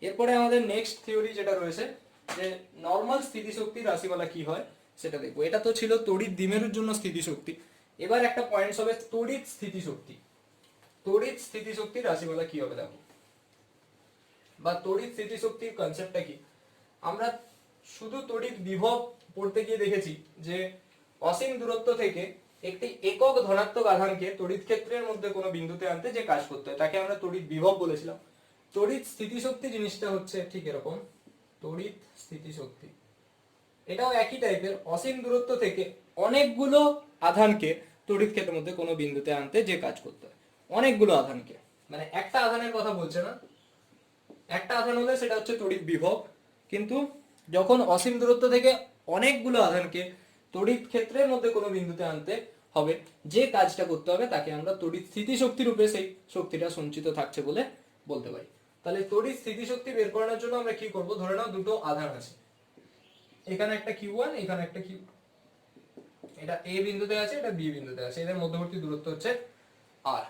এরপরে আমাদের নেক্সট থিওরি যেটা রয়েছে যে নরমাল স্থিতিশক্তির রাশিমালা কি হয় সেটা দেখবো। এটা তো ছিল তড়িৎ দ্বিমেরুর জন্য স্থিতিশক্তি। এবার একটা পয়েন্টস হবে তড়িৎ স্থিতিশক্তি। তড়িৎ স্থিতিশক্তির রাশিমালা কি হবে দেখো, বা তড়িৎ স্থিতিশক্তির কনসেপ্টটা কি। আমরা শুধু তড়িৎ বিভব পড়তে গিয়ে দেখেছি যে অসীম দূরত্ব থেকে একটি একক ধনাত্মক আধানকে তড়িৎ ক্ষেত্রের মধ্যে কোনো বিন্দুতে আনতে যে কাজ করতে হয় তাকে আমরা তড়িৎ বিভব বলেছিলাম। তড়িৎ স্থিতিশক্তি জিনিসটা হচ্ছে ঠিক এরকম, তড়িৎ স্থিতিশক্তি এটাও একই টাইপের, অসীম দূরত্ব থেকে অনেকগুলো আধানকে তড়িৎ ক্ষেত্রের মধ্যে কোনো বিন্দুতে আনতে যে কাজ করতে হয়। অনেকগুলো আধানকে, মানে একটা আধানের কথা বলছে না, একটা আধান হলে সেটা হচ্ছে তড়িৎ বিভব, কিন্তু যখন অসীম দূরত্ব থেকে অনেকগুলো আধানকে তড়িৎ ক্ষেত্রের মধ্যে কোনো বিন্দুতে আনতে হবে যে কাজটা করতে হবে তাকে আমরা তড়িৎ স্থিতিশক্তি রূপে সেই শক্তিটা সঞ্চিত থাকছে বলে বলতে পারি। তাহলে তড়িৎ স্থিতিশক্তি বের করানোর জন্য আমরা কি করব, ধরে নাও দুটো আধান আছে, এখানে একটা Q1 এখানে একটা Q, এটা A বিন্দুতে আছে এটা B বিন্দুতে আছে, এদের মধ্যবর্তী দূরত্ব হচ্ছে R।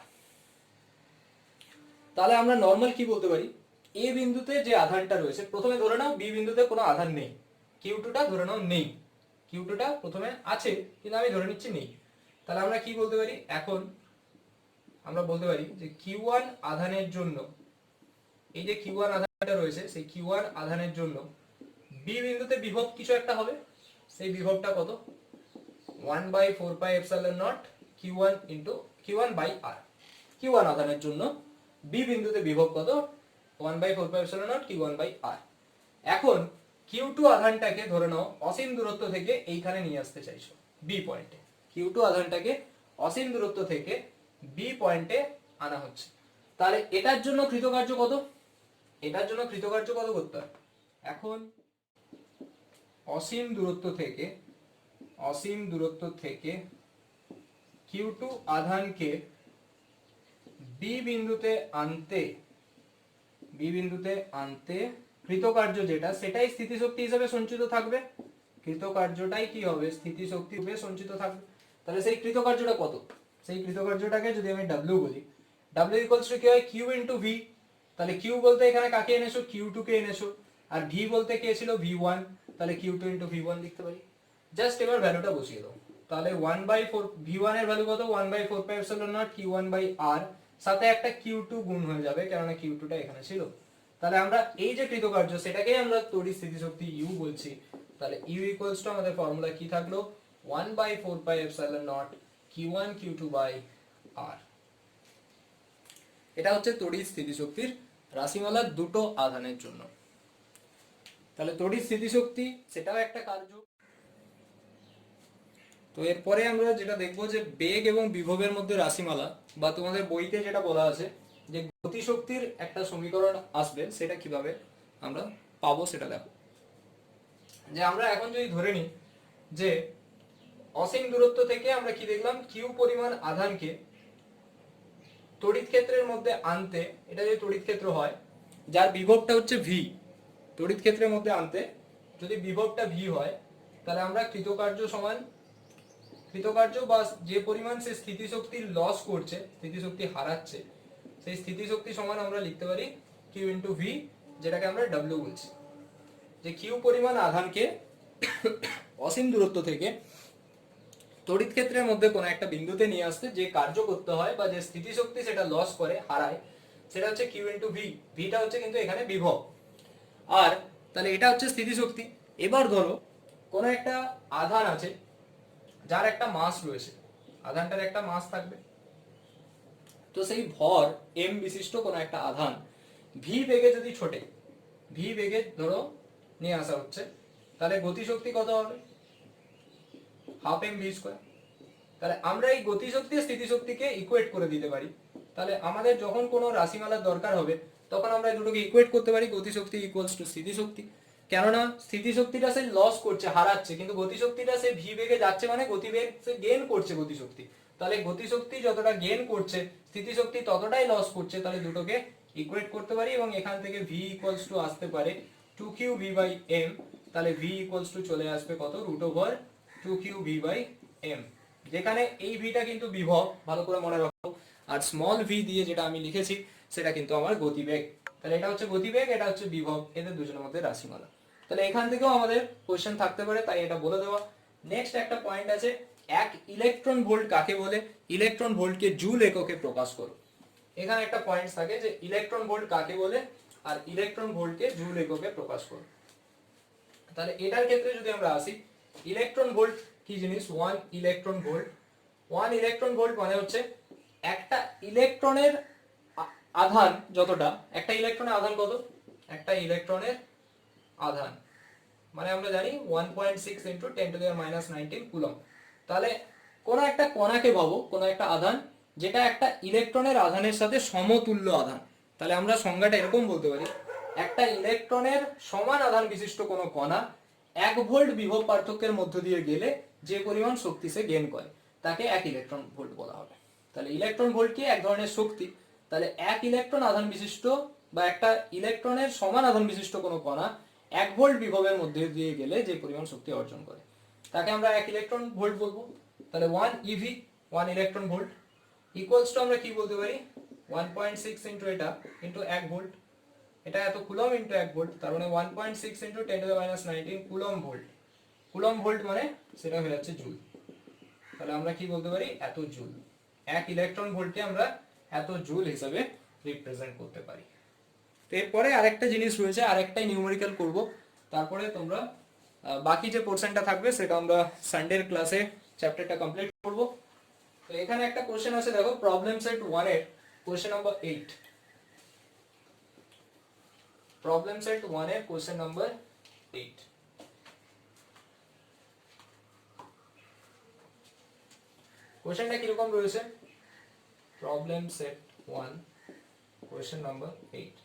তাহলে আমরা নরমাল কি বলতে পারি, A বিন্দুতে যে আধানটা রয়েছে, প্রথমে ধরে নাও B বিন্দুতে কোনো আধান নেই, Q2টা ধরে নাও নেই, Q2টা প্রথমে আছে কিন্তু আমি ধরে নিচ্ছি নেই। তাহলে আমরা কি বলতে পারি, এখন আমরা বলতে পারি যে Q1 আধানের জন্য, এই যে Q1 আধানটা রয়েছে সেই Q1 আধানের জন্য B বিন্দুতে বিভব কিছু একটা হবে, সেই বিভবটা কত, 1/4πε0 Q1 into Q1 by R। Q1 আধানের জন্য B বিন্দুতে বিভব কত, 1/4πε0 Q1 বাই R। এখন Q2 আধানটাকে ধরে নাও অসীম দূরত্ব থেকে এইখানে নিয়ে আসতে চাইছো B পয়েন্টে, Q2 আধানটাকে অসীম দূরত্ব থেকে B পয়েন্টে আনা হচ্ছে। তাহলে এটার জন্য কৃতকার্য কত, এটার জন্য কৃতকার্য কত করতে হয়, এখন অসীম দূরত্ব থেকে Q2 আধানকে B বিন্দুতে আনতে কৃতকার্য যেটা সেটাই স্থিতিশক্তি হিসেবে সঞ্চিত থাকবে, কৃতকার্যটাই কি হবে, স্থিতিশক্তি রূপে সঞ্চিত থাকবে। তাহলে সেই কৃতকার্যটা কত, সেই কৃতকার্যটাকে যদি আমি W বলি, W ইকুয়ালস টু কি হয়, Q ইনটু V। তাহলে Q বলতে এখানে কাকে এনেছো, Q2 কে এনেছো, আর V বলতে কে ছিল V1, তাহলে Q2 ইনটু V1 লিখতে পারি। জাস্ট এবার ভ্যালুটা বসিয়ে দাও। তাহলে 1/4 V1 এর ভ্যালু কত, 1/4πε0 Q1 বাই R, সাথে একটা Q2 গুণ হয়ে যাবে কেননা Q2টা এখানে ছিল। তাহলে আমরা এই যে কৃতকার্য সেটাকেই আমরা তড়িৎ স্থিতিশক্তি U বলছি। তাহলে U ইকুয়ালস টু আমাদের ফর্মুলা কি থাকলো, 1/4πε0 Q1 Q2 বাই R। এটা হচ্ছে তড়িৎ স্থিতিশক্তির রাশিমালা দুটো আধানের জন্য। তাহলে তড়িৎ স্থিতিশক্তি সেটাও একটা কার্য। তো এরপরে আমরা যেটা দেখবো যে বেগ এবং বিভবের মধ্যে রাশিমালা, বা তোমাদের বইতে যেটা বলা আছে যে গতিশক্তির একটা সমীকরণ আসবে, সেটা কিভাবে আমরা পাবো সেটা দেখো। যে আমরা এখন যদি ধরে নিই যে অসীম দূরত্ব থেকে আমরা কি দেখলাম, Q পরিমাণ আধানকে তড়িৎ ক্ষেত্রের মধ্যে আনতে, এটা যদি তড়িৎ ক্ষেত্র হয় যার বিভবটা হচ্ছে V, তড়িৎ ক্ষেত্রের মধ্যে আনতে যদি বিভবটা V হয়, তাহলে আমরা কৃতকার্য সমান, কৃতকার্য বা যে পরিমাণ সে স্থিতিশক্তি লস করছে, স্থিতিশক্তি হারাচ্ছে, সেই স্থিতিশক্তি সমান আমরা লিখতে পারি Q ইনটু V, যেটাকে আমরা W বলছি। যে Q পরিমাণ আধানকে অসীম দূরত্ব থেকে তড়িৎ ক্ষেত্রের মধ্যে কোনো একটা বিন্দুতে নিয়ে আসতে যে কার্য করতে হয় বা যে স্থিতিশক্তি সেটা লস করে হারায়, সেটা হচ্ছে Q ইনটু V। ভিটা হচ্ছে কিন্তু এখানে বিভব। আর তাহলে এটা হচ্ছে স্থিতিশক্তি। এবার ধরো কোনো একটা আধান আছে যার একটা মাস রয়েছে, আধানটার একটা মাস থাকবে, তো সেই ভর m বিশিষ্ট কোনো একটা আধান v বেগে যদি ছোটে, v বেগে ধরো নিয়ে আসা হচ্ছে, তাহলে গতিশক্তি কত হবে? Half m v square. তাহলে আমরা এই গতিশক্তি আর স্থিতিশক্তিকে ইকুয়েট করে দিতে পারি। তাহলে আমাদের যখন কোনো রাশিমালার দরকার হবে তখন আমরা এই দুটোকে ইকুয়েট করতে পারি, গতিশক্তি ইকুয়ালস টু স্থিতিশক্তি। কেননা স্থিতিশক্তিটা সে লস করছে, হারাচ্ছে, কিন্তু গতিশক্তিটা সে ভি বেগে যাচ্ছে, মানে গতিবেগ সে গেইন করছে গতিশক্তি। তাহলে গতিশক্তি যতটা গেইন করছে স্থিতিশক্তি ততটাই লস করছে, তাহলে দুটোকে ইকুয়েট করতে পারি এবং এখান থেকে ভি ইকুয়ালস টু আসতে পারে 2q v বাই m। তাহলে v ইকুয়ালস টু চলে আসবে কত? Root over 2q v by m, যেখানে এই ভিটা কিন্তু বিভব, ভালো করে মনে রাখো, আর স্মল ভি দিয়ে যেটা আমি লিখেছি সেটা কিন্তু আমার গতিবেগ। তাহলে এটা হচ্ছে গতিবেগ, এটা হচ্ছে বিভব, এদের দুজনের মধ্যে রাশিমালা। তাহলে এখান থেকেও আমাদের কোশ্চেন থাকতে পারে, তাই এটা বলে দেওয়া। নেক্সট একটা পয়েন্ট আছে, এক ইলেকট্রন ভোল্ট কাকে বলে? ইলেকট্রন ভোল্টকে জুল এককে প্রকাশ করো। এখানে একটা পয়েন্ট থাকে যে ইলেকট্রন ভোল্ট কাকে বলে আর ইলেকট্রন ভোল্টকে জুল এককে প্রকাশ করো। তাহলে এটার ক্ষেত্রে যদি আমরা আসি, ইলেকট্রন ভোল্ট কি জিনিস? 1 ইলেকট্রন ভোল্ট। 1 ইলেকট্রন ভোল্ট মানে হচ্ছে একটা ইলেকট্রনের আধান যতটা, একটা ইলেকট্রনের আধান কত? একটা ইলেকট্রনের আধান মানে আমরা জানি 1.6 into 10 to the power minus 19 coulomb. তাহলে কোন একটা কণাকে ভাবো, কোন একটা আধান যেটা একটা ইলেকট্রনের আধানের সাথে সমতুল্য আধান। তাহলে আমরা সংজ্ঞাটা এরকম বলতে পারি, একটা ইলেকট্রনের সমান আধান বিশিষ্ট কোন কণা 1 ভোল্ট বিভব পার্থক্যের মধ্য দিয়ে গেলে যে পরিমাণ শক্তি সে গেইন করে তাকে 1 ইলেকট্রন ভোল্ট বলা হবে। তাহলে ইলেকট্রন ভোল্ট কি? এক ধরনের শক্তি। তাহলে 1 ইলেকট্রন আধান বিশিষ্ট বা একটা ইলেকট্রনের সমান আধান বিশিষ্ট কোনো কণা 1 ভোল্ট বিভবের মধ্যে দিয়ে গেলে যে পরিমাণ শক্তি অর্জন করে তাকে আমরা 1 ইলেকট্রন ভোল্ট বলবো। তাহলে 1 EV 1 electron volt equals to আমরা কি বলতে পারি? 1.6 ইনটু এটা ইনটু 1 ভোল্ট, এটা এত কুলম্ব ইনটু 1 ভোল্ট, তার মানে 1.6 into 10 to the minus 19 coulomb volt. Coulomb volt মানে সেটা হয়ে যাচ্ছে জুল। তাহলে আমরা কি বলতে পারি? এত জুল। 1 ইলেকট্রন ভোল্টকে আমরা এত জুল হিসেবে রিপ্রেজেন্ট করতে পারি। তো এরপরে আরেকটা জিনিস রয়েছে, আরেকটাই নিউমেরিক্যাল করব, তারপরে তোমরা বাকি যে পোরশনটা থাকবে সেটা আমরা সানডের ক্লাসে চ্যাপ্টারটা কমপ্লিট করব। তো এখানে একটা কোশ্চেন আছে, দেখো প্রবলেম সেট 1 এর কোশ্চেন নাম্বার 8। প্রবলেম সেট 1 এর কোশ্চেন নাম্বার 8। কোশ্চেনটা কিরকম রয়েছে? Problem set 1 question number 8।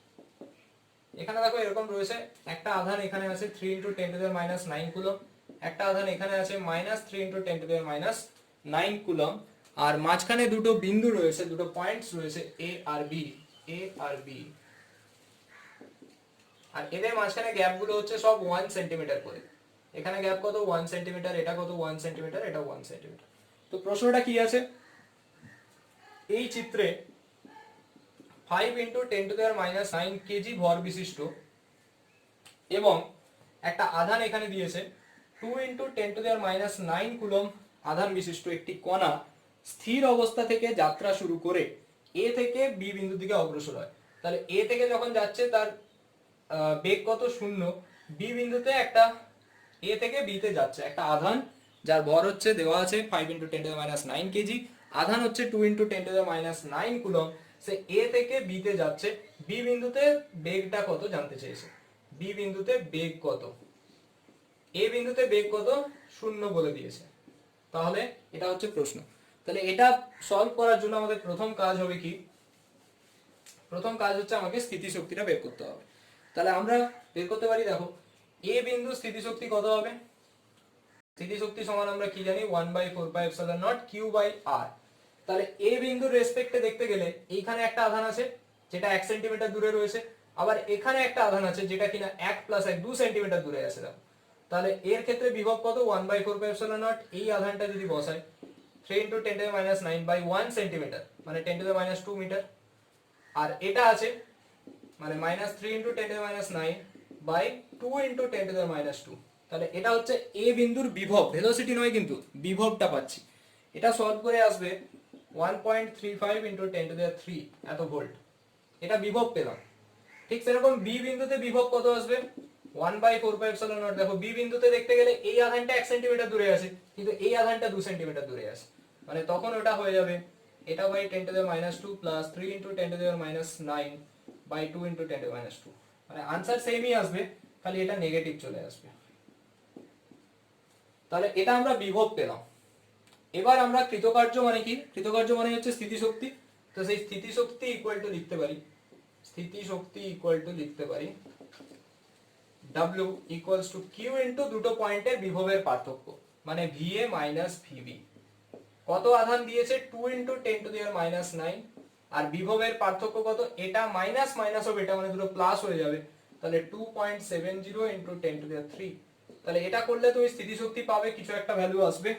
এখানে দেখো এরকম রয়েছে, একটা আধান এখানে আছে 3 into 10 to the minus 9 coulomb, একটা আধান এখানে আছে -3 into 10 to the minus 9 coulomb, আর মাঝখানে দুটো বিন্দু রয়েছে, দুটো পয়েন্টস রয়েছে এ আর বি, এ আর বি, আর এদের মাঝখানে গ্যাপ গুলো হচ্ছে সব 1 সেন্টিমিটার করে। এখানে গ্যাপ কত? 1 সেন্টিমিটার, এটা কত? 1 সেন্টিমিটার, এটা 1 সেন্টিমিটার। তো প্রশ্নটা কি আছে? এই চিত্রে 5 into 10 to the power minus 9 KG ভর বিশিষ্ট এবং একটা আধান এখানে দিয়েছে 2 into 10 to the power minus 9 coulomb আধান বিশিষ্ট একটি কণা স্থির অবস্থা থেকে যাত্রা শুরু করে এ থেকে বি বিন্দুর দিকে অগ্রসর হয়। তাহলে এ থেকে যখন যাচ্ছে তার বেগ কত? 0। বি বিন্দুতে একটা, এ থেকে বি তে যাচ্ছে একটা আধান যার ভর হচ্ছে দেওয়া আছে 5 into 10 to the minus 9 kg, আধান হচ্ছে 2 into 10 to the minus 9 coulomb. সে এ থেকে বি তে যাচ্ছে, বি বিন্দুতে বেগটা কত জানতে চেয়েছে। বি বিন্দুতে বেগ কত? এ বিন্দুতে বেগ কত? 0 বলে দিয়েছে। তাহলে এটা হচ্ছে প্রশ্ন। তাহলে এটা সলভ করার জন্য আমাদের প্রথম কাজ হবে কি? প্রথম কাজ হচ্ছে আমাকে স্থিতিশক্তিটা বের করতে হবে। তাহলে আমরা বের করতে পারি, দেখো এ বিন্দু স্থিতিশক্তি কত হবে? স্থিতিশক্তি সমান আমরা কি জানি? 1/4πε0 q/r। তাহলে এ বিন্দুর রেসপেক্টে দেখতে গেলে এইখানে একটা আধান আছে যেটা 1 সেন্টিমিটার দূরে রয়েছে, আবার এখানে একটা আধান আছে যেটা কিনা 1 + 1 2 সেন্টিমিটার দূরে আছে। দেখো তাহলে এর ক্ষেত্রে বিভব কত? 1/4πε0। এই আধানটা যদি বসাই 3 into 10 to the minus 9 by 1 centimetre মানে 10 টু দি মাইনাস 2 মিটার, আর এটা আছে মানে -3 into 10 to the minus 9 by 2 into 10 to the minus 2। তাহলে এটা হচ্ছে এ বিন্দুর বিভব, ভেলোসিটি নয় কিন্তু বিভবটা পাচ্ছি। এটা সলভ করে আসবে 1.35 ইনটু 10 টু দি 3 এত ভোল্ট। এটা বিভব পেলাম। ঠিক সেরকম বি বিন্দুতে বিভব কত আসবে? 1/4πε0। দেখো বি বিন্দুতে দেখতে গেলে এই আধানটা 1 সেন্টিমিটার দূরে আছে, কিন্তু এই আধানটা 2 সেন্টিমিটার দূরে আছে, মানে তখন ওটা হয়ে যাবে এটা বাই 10⁻² প্লাস 3 × 10⁻৯ বাই 2 × 10⁻²। মানে আনসার সেমই আসবে, খালি এটা নেগেটিভ চলে আসবে। তাহলে এটা আমরা বিভব পেলাম। এবার আমরা কৃতকার্য মানে কি, কৃতকার্য মানে হচ্ছে স্থিতিশক্তি। তো সেই স্থিতিশক্তি ইকুয়াল টু লিখতে পারি, স্থিতিশক্তি ইকুয়াল টু লিখতে পারি W equals to q into দুটো পয়েন্টের বিভবের পার্থক্য, মানে VA মাইনাস VB। কত আধান দিয়েছে 2 × 10⁻৯, আর বিভবের পার্থক্য কত, এটা মাইনাস মাইনাস হবে, এটা মানে দুটো প্লাস হয়ে যাবে, তাহলে 2.70 × 10⁻3। তাহলে এটা করলে তুমি স্থিতিশক্তি পাবে, কিছু একটা ভ্যালু আসবে,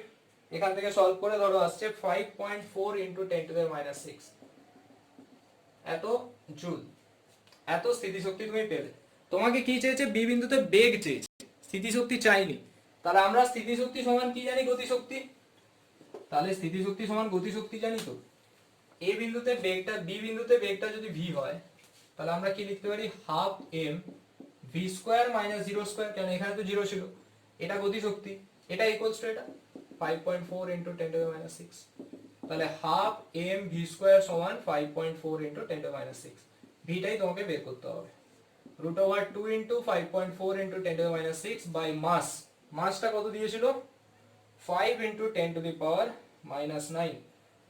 এখান থেকে সলভ করে ধরো আসছে 5.4 × 10⁻6 এত জুল, এত স্থিতিশক্তি তুমি পেলে। তোমাকে কি চেয়েছে, বি বিন্দুতে বেগ চেয়েছে, স্থিতিশক্তি চাইনি। তাহলে আমরা স্থিতিশক্তি সমান কি জানি, গতিশক্তি। তাহলে স্থিতিশক্তি সমান গতিশক্তি জানি তো। এ বিন্দুতে বেগটা, বি বিন্দুতে বেগটা যদি ভি হয়, তাহলে আমরা কি লিখতে পারি, half m v square minus 0², কারণ এখানে তো 0 ছিল, এটা গতিশক্তি, এটা ইকুয়ালস টু এটা 5.4 × 10⁻6। তাহলে হাফ এম ভি স্কোয়ার সমান 5.4 × 10⁻6, ভিটাই তোমাকে বের করতে হবে। √2 × 5.4 × 10⁻6 বাই মাস, মাসটা কত দিয়েছিল 5 × 10⁻৯।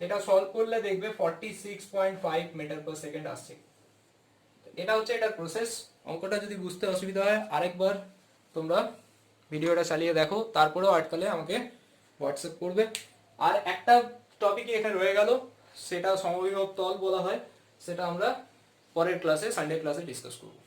এটা সলভ করলে দেখবে 46.5 মিটার/সেকেন্ড আসছে। এটা হচ্ছে এটার প্রসেস। অঙ্কটা যদি বুঝতে অসুবিধা হয় আরেকবার তোমরা ভিডিওটা চালিয়ে দেখো, তারপরেও আটকালে আমাকে হোয়াটসঅ্যাপ করবে। আর একটা টপিক এখানে রয়ে গেল, সেটা সমবিভব তল বলা হয়, সেটা আমরা পরের ক্লাসে, সানডে ক্লাসে ডিসকাস করব।